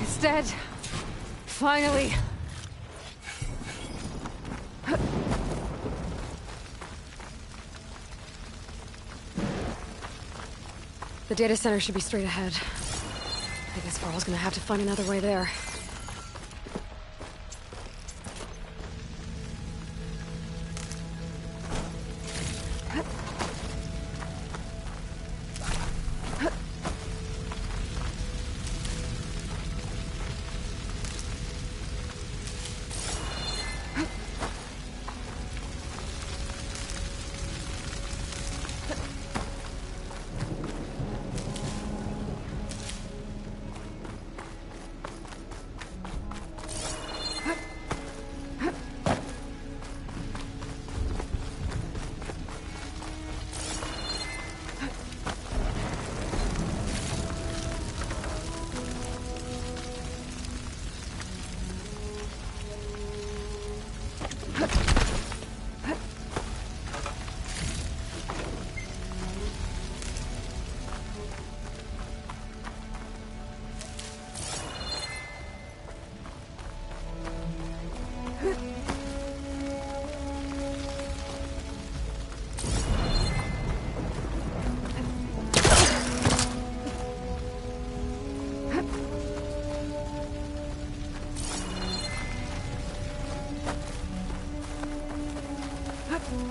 It's dead. Finally. The data center should be straight ahead. I guess Varl's gonna have to find another way there.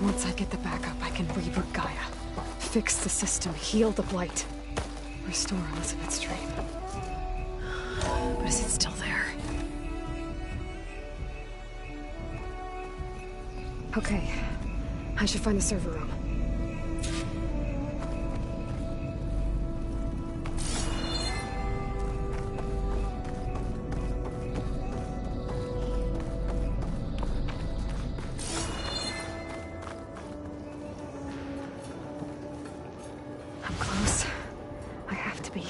Once I get the backup, I can reboot Gaia. Fix the system, heal the Blight. Restore Elizabeth's dream. But is it still there? Okay. I should find the server room. I'm close. I have to be.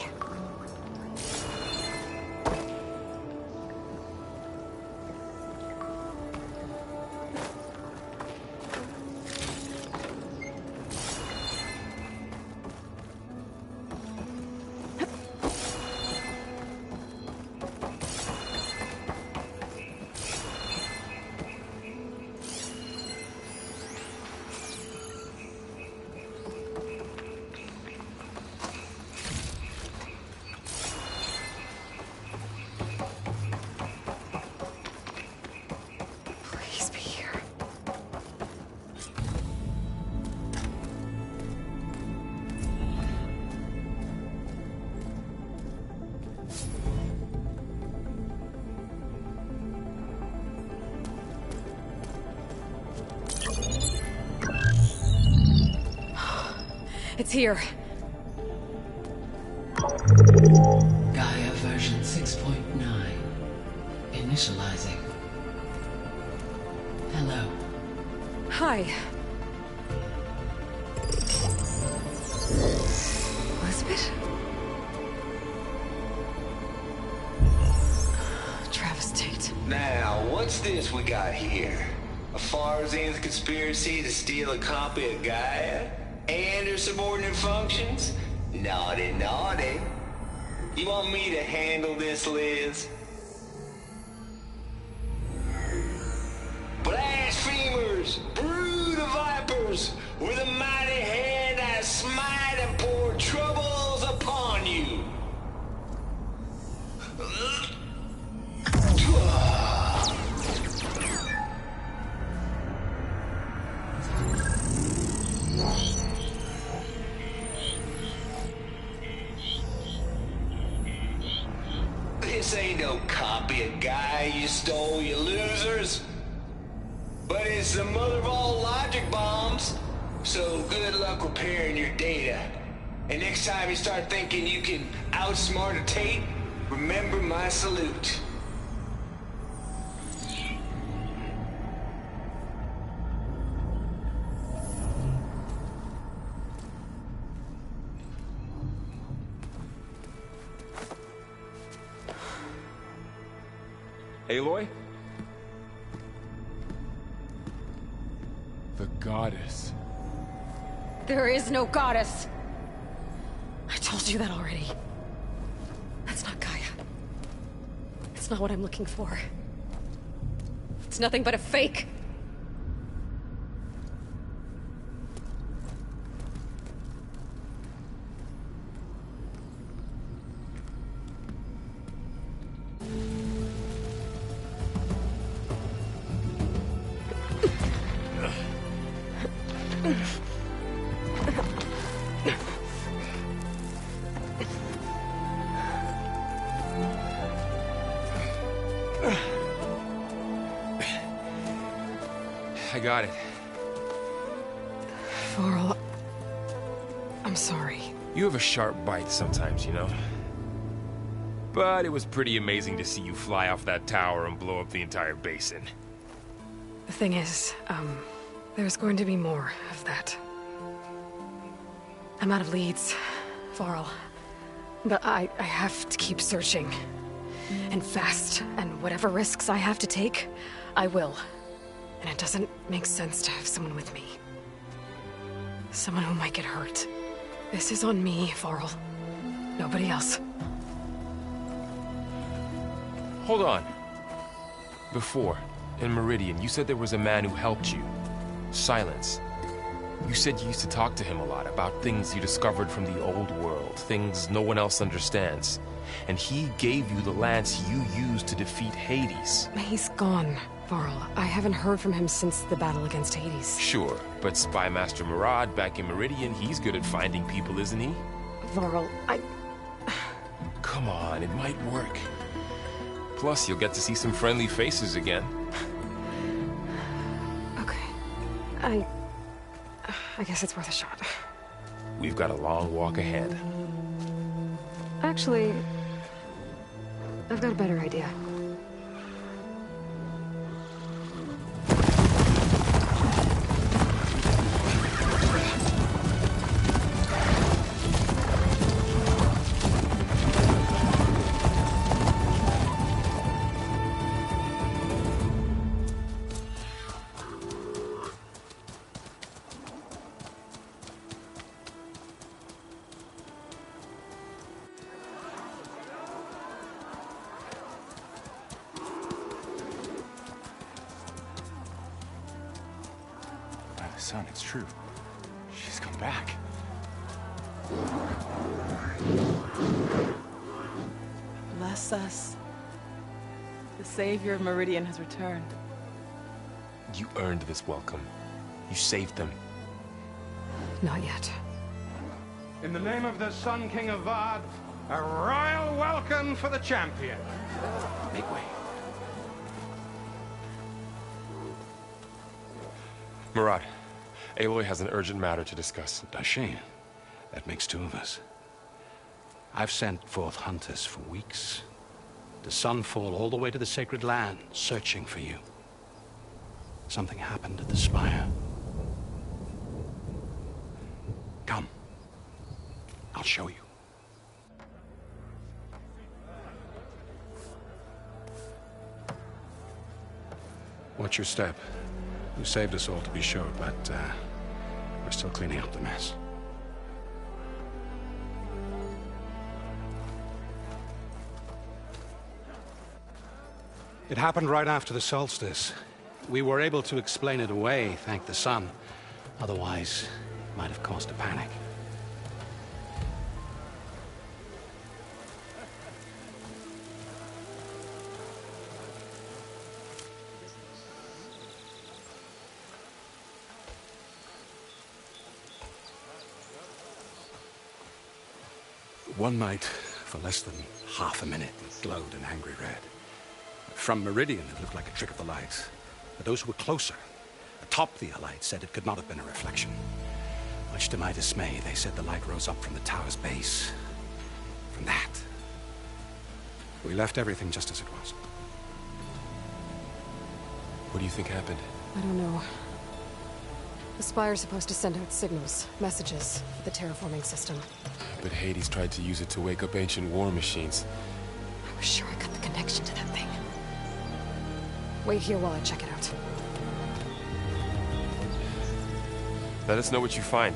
Please be here. It's here. Gaia version 6.9. Initializing. Hello. Hi. Elizabeth? Travis Tate. Now, what's this we got here? A Farzan's conspiracy to steal a copy of Gaia? And her subordinate functions? Naughty, naughty. You want me to handle this, Liz? Blasphemers! Brood of vipers! With a mighty hand I smite and pour troubles upon you! This ain't no copy of Gaia you stole, you losers. But it's the mother of all logic bombs. So good luck repairing your data. And next time you start thinking you can outsmart a Tate, remember my salute. Aloy? The goddess. There is no goddess. I told you that already. That's not Gaia. It's not what I'm looking for. It's nothing but a fake. I got it. Varl, I'm sorry. You have a sharp bite sometimes, you know? But it was pretty amazing to see you fly off that tower and blow up the entire basin. The thing is, there's going to be more of that. I'm out of leads, Varl. But I have to keep searching. And fast. And whatever risks I have to take, I will. And it doesn't make sense to have someone with me. Someone who might get hurt. This is on me, Varl. Nobody else. Hold on. Before, in Meridian, you said there was a man who helped you. Silence. You said you used to talk to him a lot about things you discovered from the old world, things no one else understands. And he gave you the lance you used to defeat Hades. He's gone, Varl. I haven't heard from him since the battle against Hades. Sure, But Spy Master Murad back in Meridian, he's good at finding people, isn't he? Varl, Come on, it might work. Plus, you'll get to see some friendly faces again. Okay. I guess it's worth a shot. We've got a long walk ahead. Actually, I've got a better idea. Son, it's true. She's come back. Bless us. The Savior of Meridian has returned. You earned this welcome. You saved them. Not yet. In the name of the Sun King of Vard, a royal welcome for the champion. Make way. Murad, Aloy has an urgent matter to discuss. Does she? That makes two of us. I've sent forth hunters for weeks. The Sunfall all the way to the Sacred Land, searching for you. Something happened at the Spire. Come. I'll show you. Watch your step. You saved us all, to be sure, but we're still cleaning up the mess. It happened right after the solstice. We were able to explain it away, thank the sun. Otherwise, it might have caused a panic. One night, for less than half a minute, it glowed an angry red. From Meridian, it looked like a trick of the lights. But those who were closer, atop the Allied, said it could not have been a reflection. Much to my dismay, they said the light rose up from the tower's base. From that. We left everything just as it was. What do you think happened? I don't know. The Spire's supposed to send out signals, messages, for the terraforming system. But Hades tried to use it to wake up ancient war machines. I was sure I got the connection to that thing. Wait here while I check it out. Let us know what you find.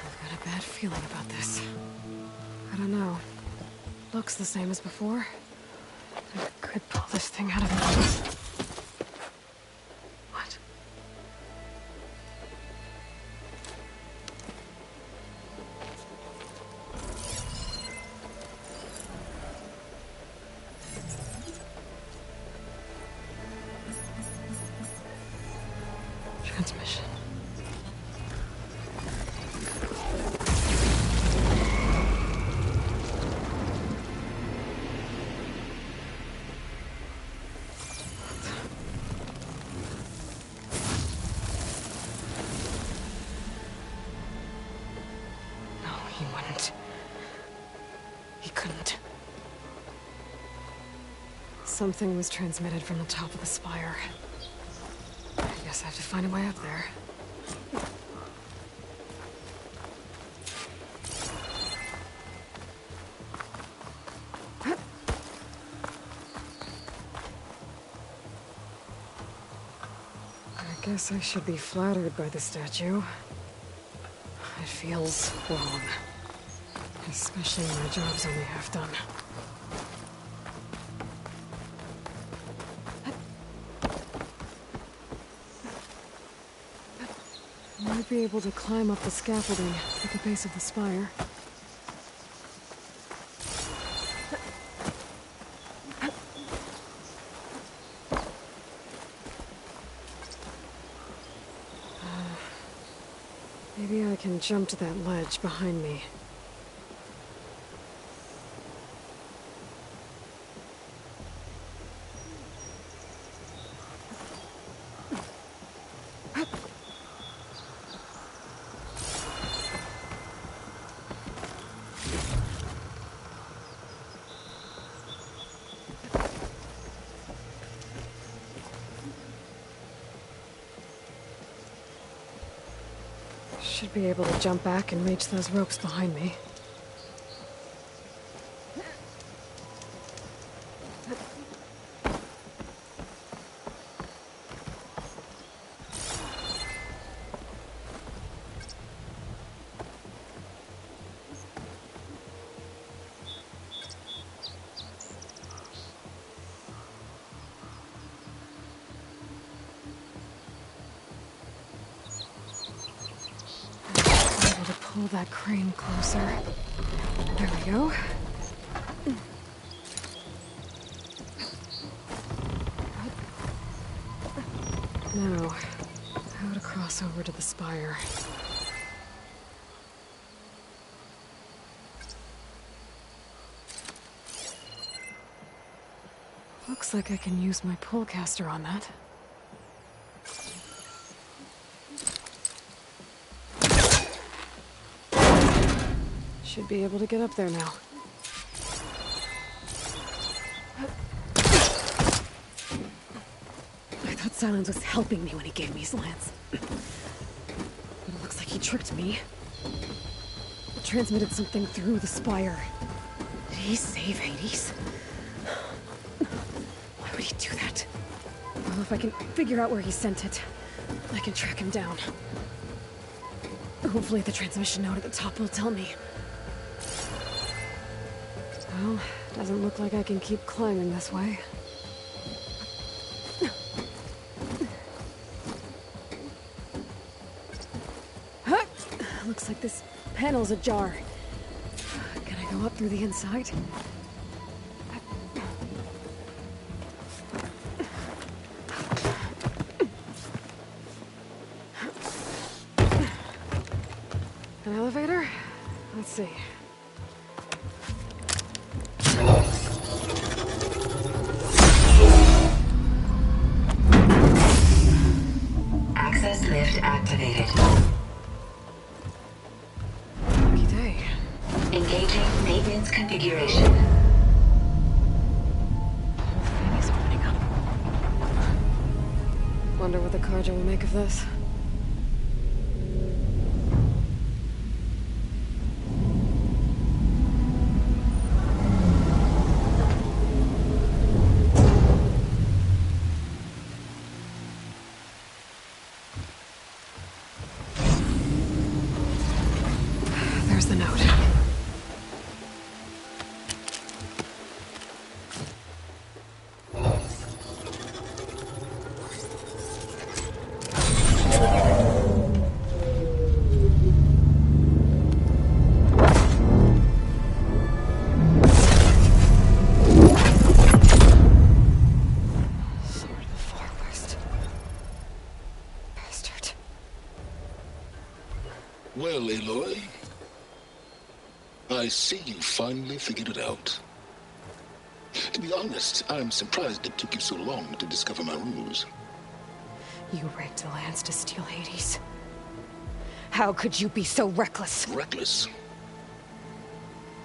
I've got a bad feeling about this. I don't know. Looks the same as before. I could pull this thing out of it. What? Transmission. He wouldn't. He couldn't. Something was transmitted from the top of the spire. I guess I have to find a way up there. I guess I should be flattered by the statue. It feels wrong. Especially when my job's only half done. I might be able to climb up the scaffolding at the base of the spire. can jump to that ledge behind me. Should be able to jump back and reach those ropes behind me. Pull that crane closer. There we go. Now, how to cross over to the spire. Looks like I can use my pullcaster on that. Should be able to get up there now. I thought Silence was helping me when he gave me his lance. But it looks like he tricked me. It transmitted something through the spire. Did he save Hades? Why would he do that? Well, if I can figure out where he sent it, I can track him down. Hopefully the transmission note at the top will tell me. Well, doesn't look like I can keep climbing this way. Huh! Looks like this panel's ajar. Can I go up through the inside? An elevator? Let's see. Access lift activated. Lucky day. Engaging maintenance configuration. The whole thing is opening up. Wonder what the Carja will make of this. There's the note. Sword of the Forest. Bastard. Well, Aloy, I see you finally figured it out. To be honest, I'm surprised it took you so long to discover my ruse. You rigged the lance to steal Hades. How could you be so reckless? Reckless?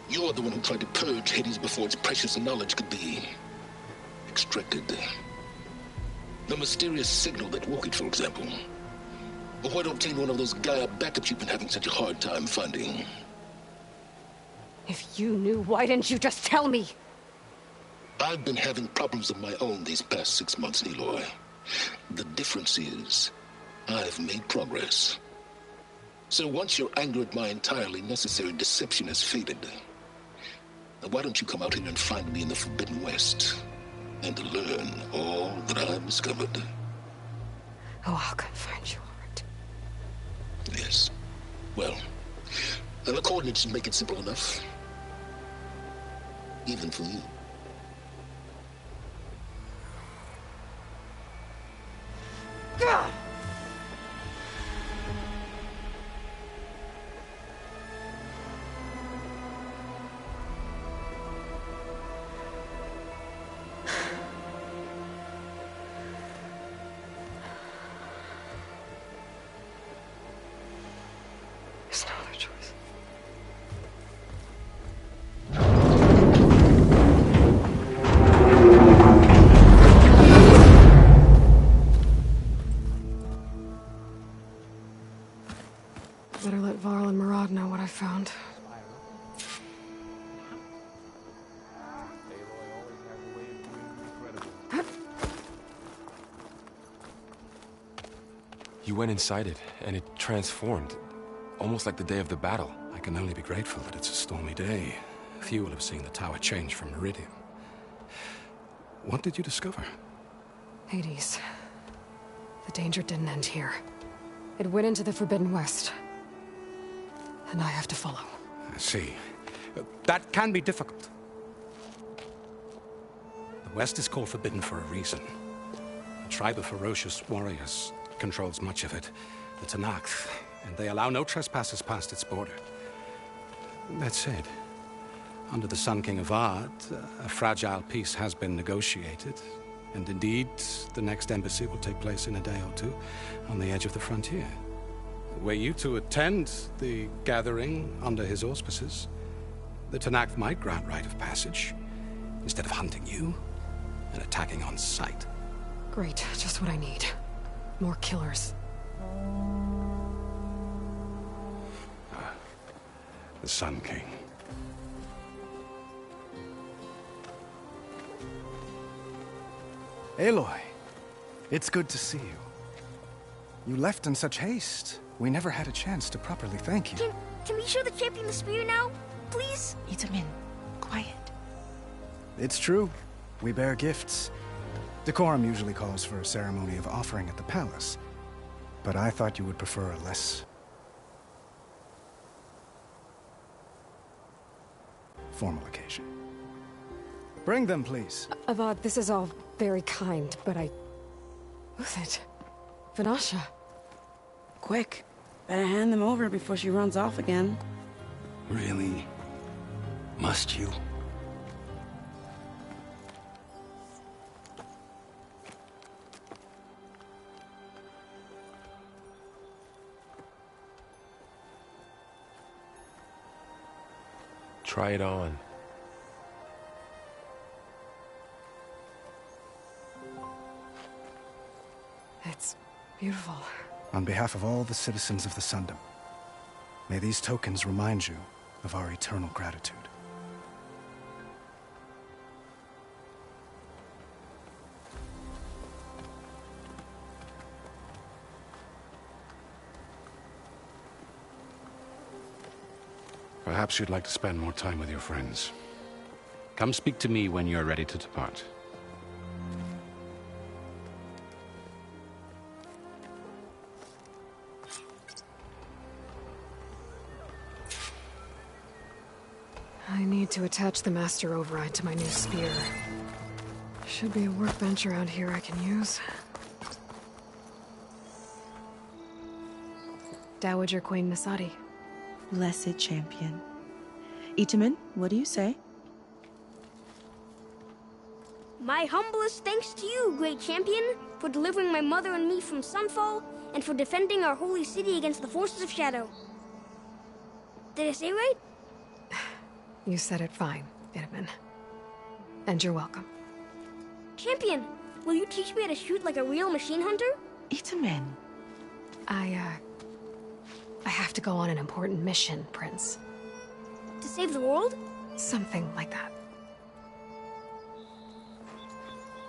You're the one who tried to purge Hades before its precious knowledge could be extracted. The mysterious signal that woke it, for example. Or why to obtain one of those Gaia backups you've been having such a hard time finding. If you knew, why didn't you just tell me? I've been having problems of my own these past 6 months, Aloy. The difference is, I've made progress. So once your anger at my entirely necessary deception has faded, now why don't you come out here and find me in the Forbidden West, and learn all that I've discovered? Oh, I'll come find you, Art. Yes. Well, and the coordinates should make it simple enough. Even for you. You went inside it, and it transformed. Almost like the day of the battle. I can only be grateful that it's a stormy day. Few will have seen the tower change from Meridian. What did you discover? Hades. The danger didn't end here. It went into the Forbidden West. And I have to follow. I see. That can be difficult. The West is called Forbidden for a reason. A tribe of ferocious warriors controls much of it, the Tanakh, and they allow no trespassers past its border. That said, under the Sun King of Ard, a fragile peace has been negotiated, and indeed, the next embassy will take place in a day or two on the edge of the frontier. Were you to attend the gathering under his auspices, the Tanakh might grant right of passage, instead of hunting you and attacking on sight. Great, just what I need. More killers. The Sun King. Aloy, it's good to see you. You left in such haste. We never had a chance to properly thank you. Can we show the champion the spear now? Please? Itamin, quiet. It's true. We bear gifts. Decorum usually calls for a ceremony of offering at the palace. But I thought you would prefer a less formal occasion. Bring them, please. Avad, this is all very kind, but Who's it? Vanasha. Quick. Better hand them over before she runs off again. Really? Must you? Try it on. It's beautiful. On behalf of all the citizens of the Sundom, may these tokens remind you of our eternal gratitude. Perhaps you'd like to spend more time with your friends. Come speak to me when you're ready to depart. I need to attach the Master Override to my new spear. Should be a workbench around here I can use. Dowager Queen Nasadi. Blessed champion. Itamin, what do you say? My humblest thanks to you, great champion, for delivering my mother and me from Sunfall, and for defending our holy city against the forces of Shadow. Did I say right? You said it fine, Itamin. And you're welcome. Champion, will you teach me how to shoot like a real machine hunter? Itamin. I have to go on an important mission, Prince. To save the world? Something like that.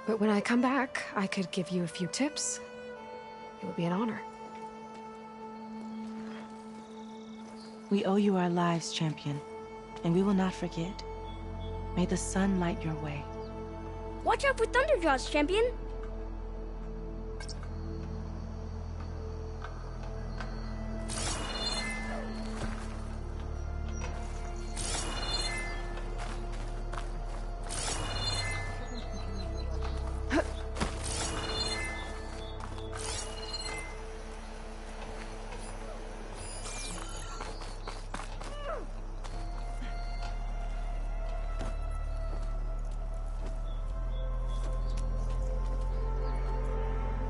But when I come back, I could give you a few tips. It would be an honor. We owe you our lives, champion, and we will not forget. May the sun light your way. Watch out for Thunderjaws, champion!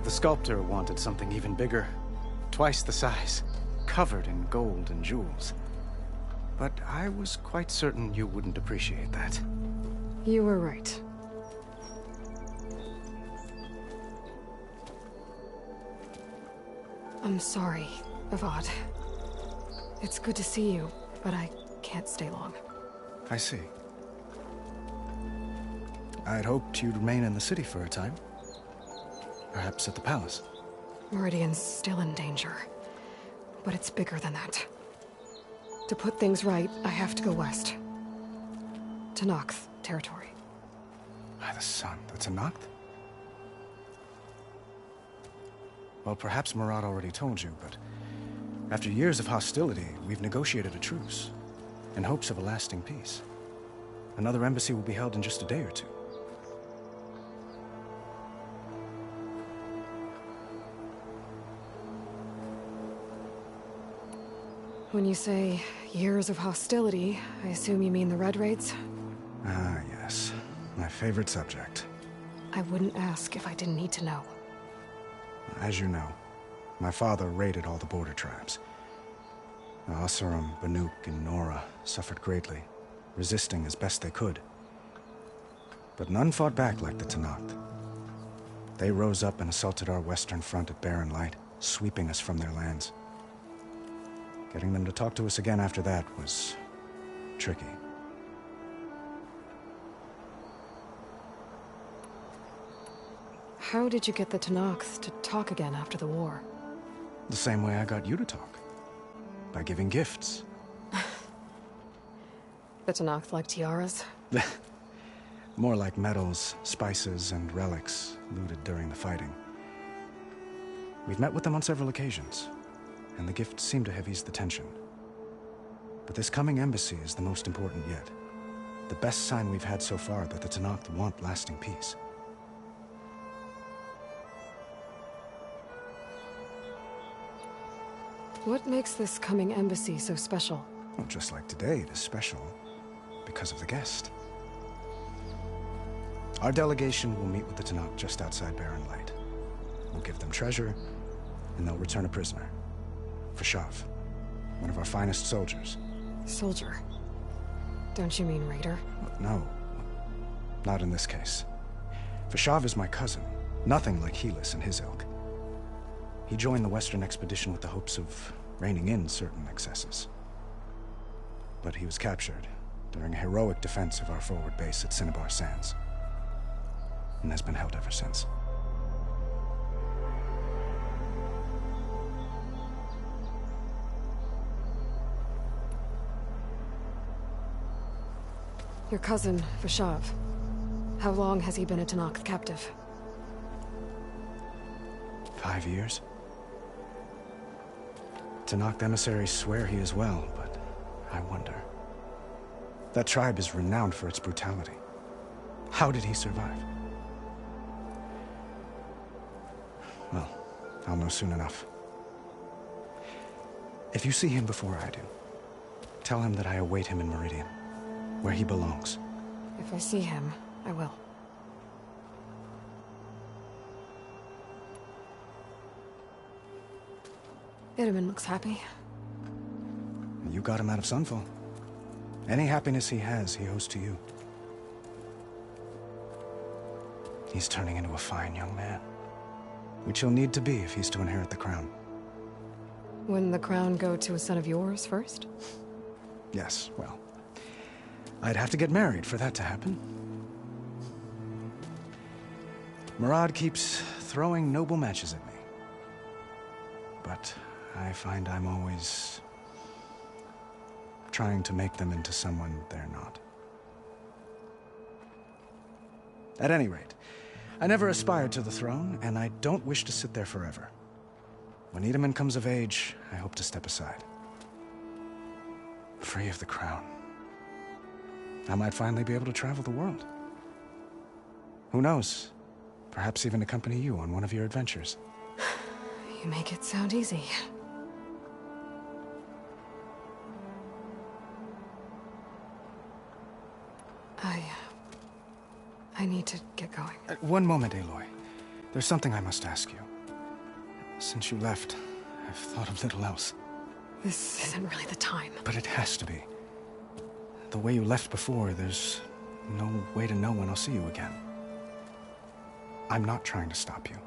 The sculptor wanted something even bigger, twice the size, covered in gold and jewels. But I was quite certain you wouldn't appreciate that. You were right. I'm sorry, Avad. It's good to see you, but I can't stay long. I see. I'd hoped you'd remain in the city for a time. Perhaps at the palace. Meridian's still in danger. But it's bigger than that. To put things right, I have to go west. To Nox territory. By the sun, the Tenakth? Well, perhaps Murad already told you, but after years of hostility, we've negotiated a truce, in hopes of a lasting peace. Another embassy will be held in just a day or two. When you say years of hostility, I assume you mean the Red Raids? Ah, yes. My favorite subject. I wouldn't ask if I didn't need to know. As you know, my father raided all the border tribes. The Asurum, Banuk, and Nora suffered greatly, resisting as best they could. But none fought back like the Tenakth. They rose up and assaulted our western front at Barren Light, sweeping us from their lands. Getting them to talk to us again after that was tricky. How did you get the Tenakth to talk again after the war? The same way I got you to talk. By giving gifts. The Tenakth like tiaras? More like medals, spices, and relics looted during the fighting. We've met with them on several occasions, and the gifts seem to have eased the tension. But this coming embassy is the most important yet. The best sign we've had so far that the Tenakth want lasting peace. What makes this coming embassy so special? Well, just like today, it is special because of the guest. Our delegation will meet with the Tenakth just outside Barren Light. We'll give them treasure, and they'll return a prisoner. Fashav, one of our finest soldiers. Soldier? Don't you mean raider? No, not in this case. Fashav is my cousin, nothing like Helis and his ilk. He joined the Western expedition with the hopes of reining in certain excesses. But he was captured during a heroic defense of our forward base at Cinnabar Sands, and has been held ever since. Your cousin, Fashav. How long has he been a Tenakth captive? 5 years. Tenakth emissaries swear he is well, but I wonder. That tribe is renowned for its brutality. How did he survive? Well, I'll know soon enough. If you see him before I do, tell him that I await him in Meridian, where he belongs. If I see him, I will. Itamen looks happy. You got him out of Sunfall. Any happiness he has, he owes to you. He's turning into a fine young man, which he'll need to be if he's to inherit the crown. Wouldn't the crown go to a son of yours first? Yes, well, I'd have to get married for that to happen. Murad keeps throwing noble matches at me. But I find I'm always trying to make them into someone they're not. At any rate, I never aspired to the throne, and I don't wish to sit there forever. When Itamen comes of age, I hope to step aside. Free of the crown. I might finally be able to travel the world. Who knows? Perhaps even accompany you on one of your adventures. You make it sound easy. I need to get going. One moment, Aloy. There's something I must ask you. Since you left, I've thought of little else. This isn't really the time. But it has to be. The way you left before, there's no way to know when I'll see you again. I'm not trying to stop you,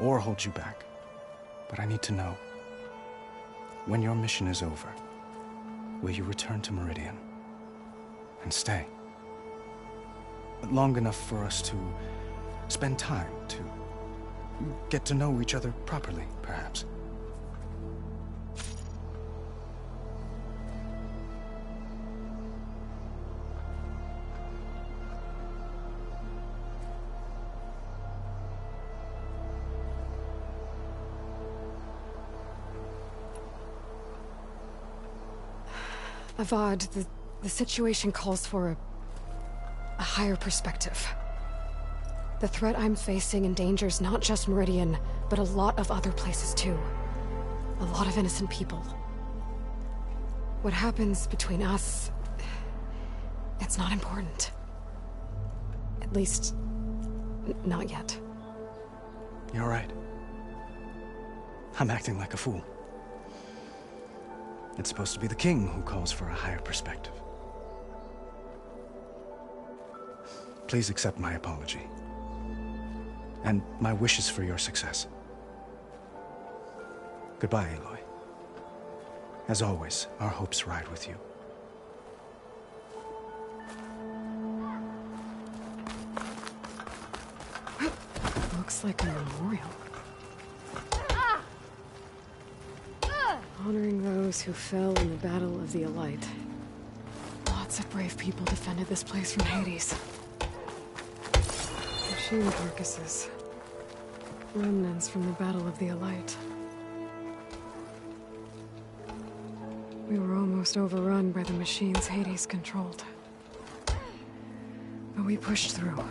or hold you back. But I need to know, when your mission is over, will you return to Meridian and stay? Long enough for us to spend time, to get to know each other properly, perhaps. Avad, the situation calls for a higher perspective. The threat I'm facing endangers not just Meridian, but a lot of other places too. A lot of innocent people. What happens between us... it's not important. At least... not yet. You're right. I'm acting like a fool. It's supposed to be the king who calls for a higher perspective. Please accept my apology. And my wishes for your success. Goodbye, Aloy. As always, our hopes ride with you. Looks like a memorial. Honoring those who fell in the Battle of the Elite. Lots of brave people defended this place from Hades. Machine carcasses. Remnants from the Battle of the Elite. We were almost overrun by the machines Hades controlled. But we pushed through.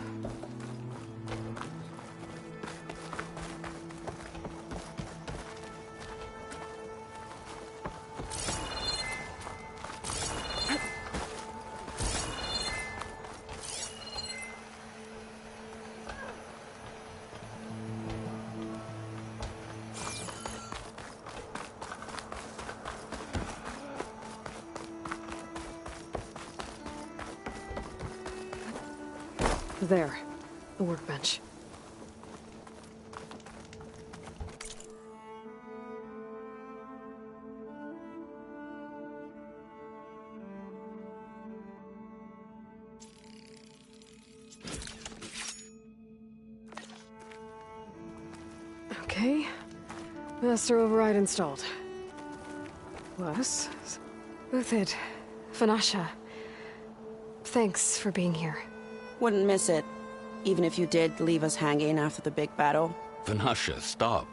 There, the workbench. Okay, master override installed. Plus, Uthid, Vanasha, thanks for being here. Wouldn't miss it, even if you did leave us hanging after the big battle. Vanasha, stop.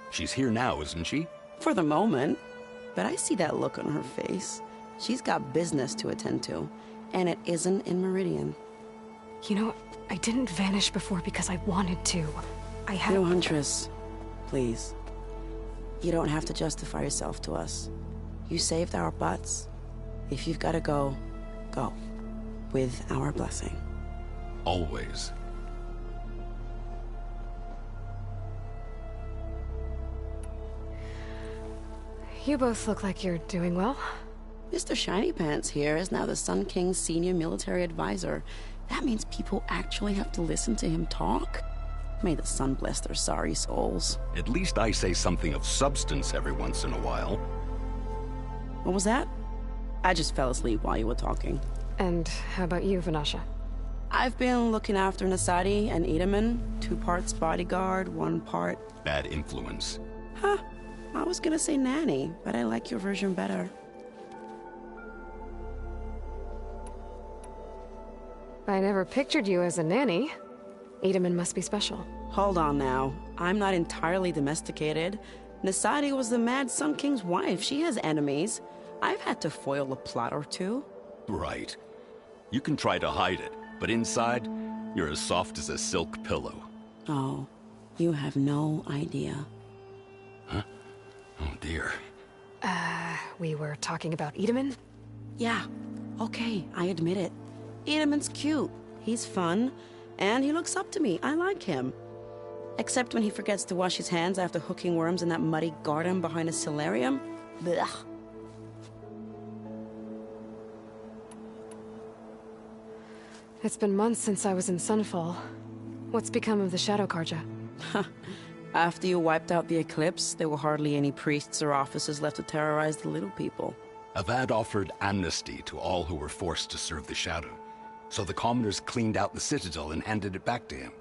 She's here now, isn't she? For the moment. But I see that look on her face. She's got business to attend to, and it isn't in Meridian. You know, I didn't vanish before because I wanted to. I had... No, Huntress. Please. You don't have to justify yourself to us. You saved our butts. If you've got to go, go. With our blessing. Always. You both look like you're doing well. Mr. Shiny Pants here is now the Sun King's senior military advisor. That means people actually have to listen to him talk? May the sun bless their sorry souls. At least I say something of substance every once in a while. What was that? I just fell asleep while you were talking. And how about you, Vanasha? I've been looking after Nasadi and Edaman. 2 parts bodyguard, 1 part... bad influence. Huh. I was gonna say nanny, but I like your version better. I never pictured you as a nanny. Edaman must be special. Hold on now. I'm not entirely domesticated. Nasadi was the Mad Sun King's wife. She has enemies. I've had to foil a plot or 2. Right. You can try to hide it, but inside, you're as soft as a silk pillow. Oh, you have no idea. Huh? Oh dear. We were talking about Edaman? Yeah. Okay, I admit it. Edaman's cute. He's fun. And he looks up to me. I like him. Except when he forgets to wash his hands after hooking worms in that muddy garden behind a solarium. Blech. It's been months since I was in Sunfall. What's become of the Shadow Karja? After you wiped out the eclipse, there were hardly any priests or officers left to terrorize the little people. Avad offered amnesty to all who were forced to serve the Shadow. So the commoners cleaned out the Citadel and handed it back to him.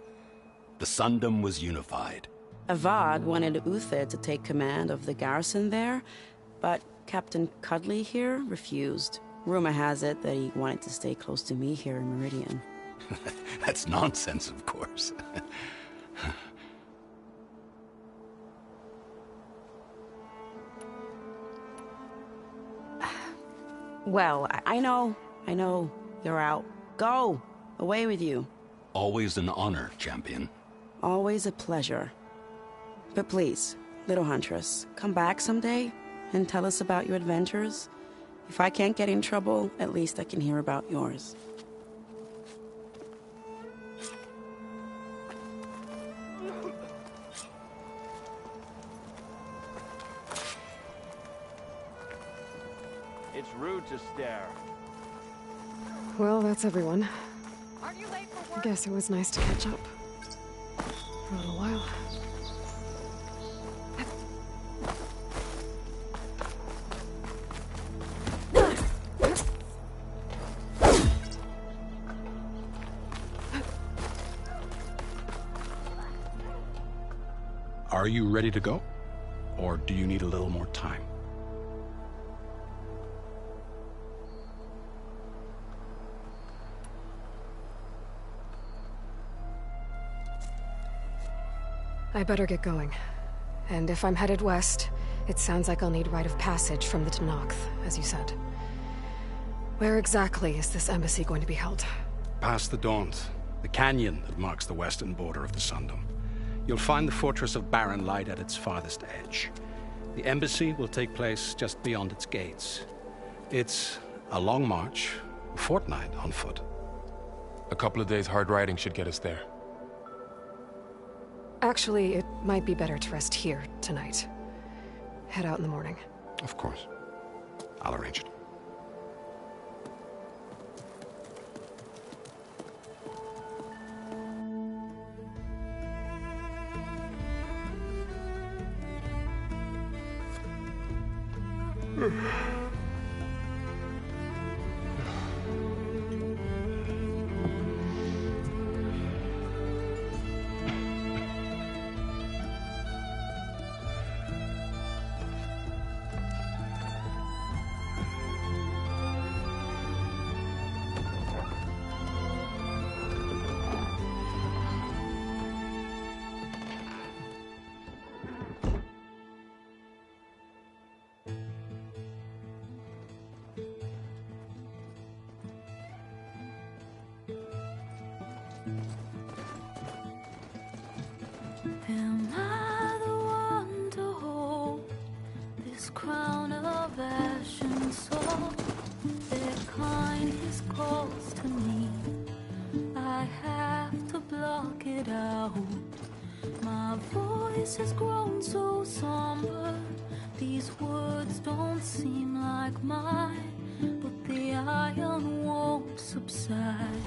The Sundom was unified, Avad wanted Uther to take command of the garrison there, but Captain Cudley here refused. Rumor has it that he wanted to stay close to me here in Meridian. That's nonsense, of course. Well, I know. You're out. Go! Away with you. Always an honor, champion. Always a pleasure. But please, little huntress, come back someday and tell us about your adventures. If I can't get in trouble, at least I can hear about yours. It's rude to stare. Well, that's everyone. I guess it was nice to catch up. For a little while. Are you ready to go? Or do you need a little more time? I better get going. And if I'm headed west, it sounds like I'll need rite of passage from the Tenakth, as you said. Where exactly is this embassy going to be held? Past the Daunt, the canyon that marks the western border of the Sundom. You'll find the fortress of Barren Light at its farthest edge. The embassy will take place just beyond its gates. It's a long march, a fortnight on foot. A couple of days hard riding should get us there. Actually, it might be better to rest here tonight. Head out in the morning. Of course. I'll arrange it. Am I the one to hold this crown of ash and soul? Their kindness calls to me. I have to block it out. My voice has grown so somber. These words don't seem like mine, but the iron won't subside.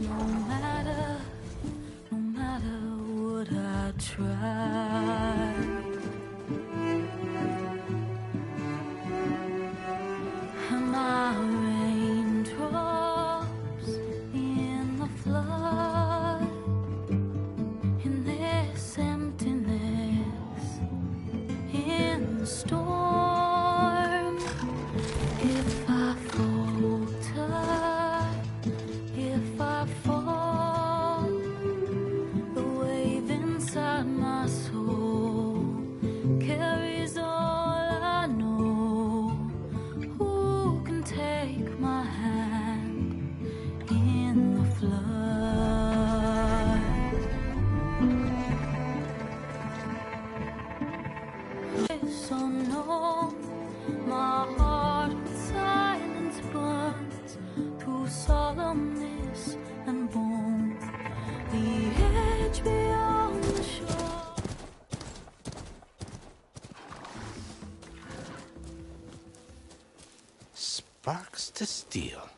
No matter what I try. Am I raindrops in the flood? In this emptiness, in the storm. If I falter, if I fall, the wave inside my soul carries all I know. Who can take my hand in the flood? This unknown, my heart with silence burns through solemnness and bone. The edge beyond the shore. Sparks to steel.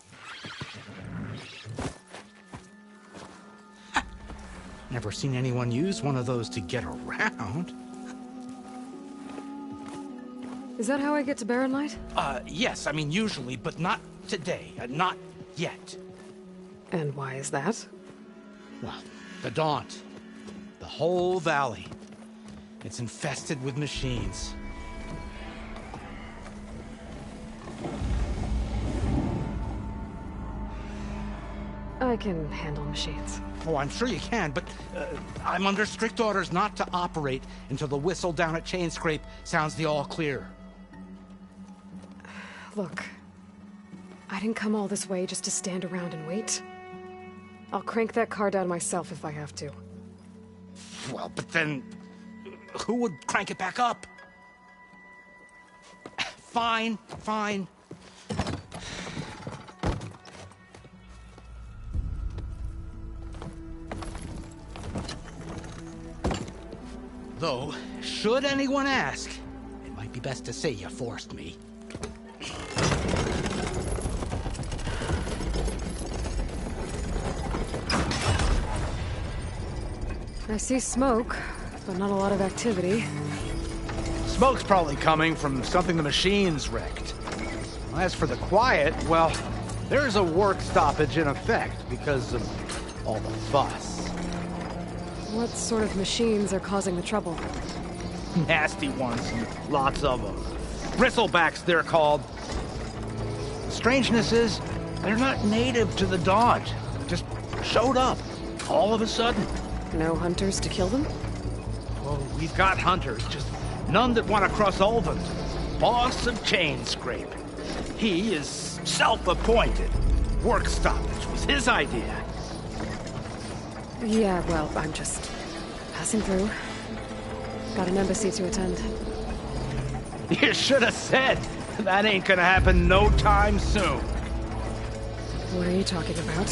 Never seen anyone use one of those to get around. Is that how I get to Barren Light? Yes, I mean usually, but not today. Not yet. And why is that? Well, the Daunt. The whole valley. It's infested with machines. I can handle machines. Oh, I'm sure you can, but I'm under strict orders not to operate until the whistle down at Chainscrape sounds the all clear. Look, I didn't come all this way just to stand around and wait. I'll crank that car down myself if I have to. Well, but then who would crank it back up? Fine, fine. Though, should anyone ask, it might be best to say you forced me. I see smoke, but not a lot of activity. Smoke's probably coming from something the machines wrecked. As for the quiet, well, there's a work stoppage in effect because of all the fuss. What sort of machines are causing the trouble? Nasty ones, and lots of them. Bristlebacks, they're called. The strangeness is, they're not native to the Dodge. Just showed up, all of a sudden. No hunters to kill them? Oh, we've got hunters, just none that want to cross over. Boss of Chainscrape. He is self-appointed. Work stoppage was his idea. Yeah, well, I'm just passing through. Got an embassy to attend. You should have said. That ain't gonna happen no time soon. What are you talking about?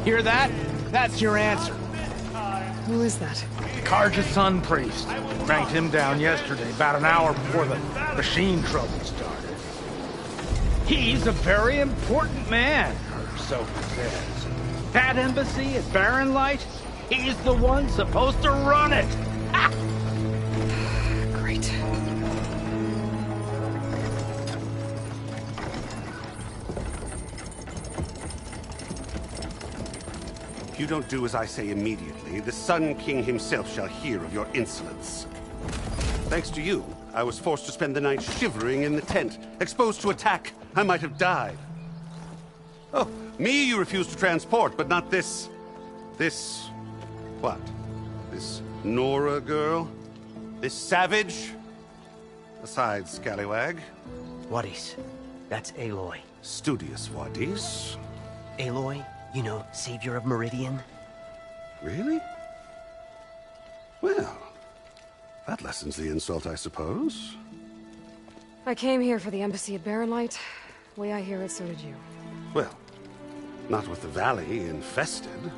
Hear that? That's your answer. Who is that? Karja's son priest. Cranked him down yesterday, about an hour before the machine trouble started. He's a very important man, or so he says. That embassy at Barren Light, he's the one supposed to run it. Ha! Great. If you don't do as I say immediately, the Sun King himself shall hear of your insolence. Thanks to you, I was forced to spend the night shivering in the tent. Exposed to attack, I might have died. Oh, me you refuse to transport, but not this... what? This Nora girl? This savage? Besides, scallywag. Wadis. That's Aloy. Studious Wadis. Aloy, you know, savior of Meridian. Really? Well, that lessens the insult, I suppose. I came here for the embassy at Barren Light. Way I hear it, so did you. Well, not with the valley infested.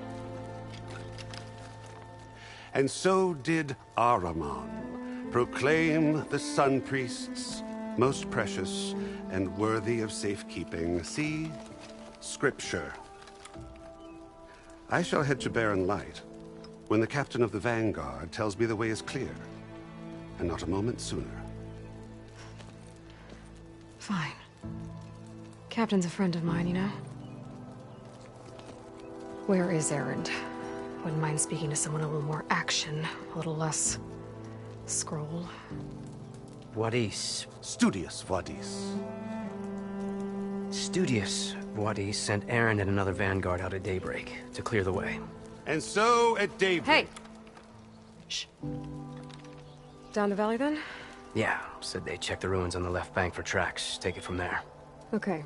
And so did Ahriman, proclaim the Sun Priests most precious and worthy of safekeeping. See? Scripture. I shall head to Barren Light when the captain of the Vanguard tells me the way is clear, and not a moment sooner. Fine. Captain's a friend of mine, you know? Where is Erend? Wouldn't mind speaking to someone a little more action, a little less... scroll. Wadis. Studious Wadis. Studious Wadis sent Aaron and another Vanguard out at daybreak to clear the way. And so at daybreak... Hey! Shh. Down the valley, then? Yeah, said they checked the ruins on the left bank for tracks. Take it from there. Okay.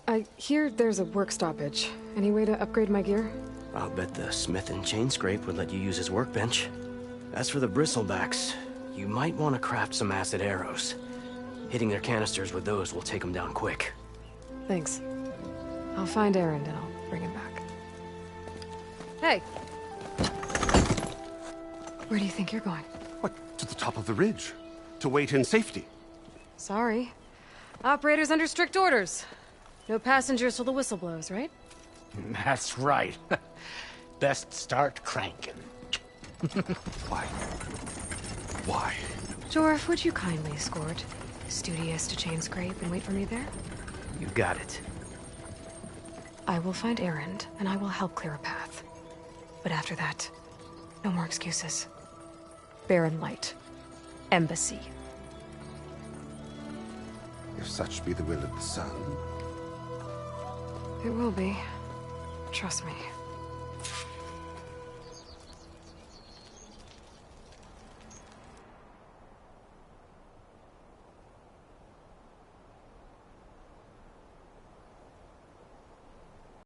I hear there's a work stoppage. Any way to upgrade my gear? I'll bet the smith in Chainscrape would let you use his workbench. As for the bristlebacks, you might want to craft some acid arrows. Hitting their canisters with those will take them down quick. Thanks. I'll find Erend and I'll bring him back. Hey! Where do you think you're going? What, to the top of the ridge? To wait in safety? Sorry. Operator's under strict orders. No passengers till the whistle blows, right? That's right. Best start cranking. Why? Why? Jorf, would you kindly escort Studious to Chainscrape and wait for me there? You got it. I will find Erend, and I will help clear a path. But after that, No more excuses. Barren Light. Embassy. If such be the will of the sun. It will be. Trust me.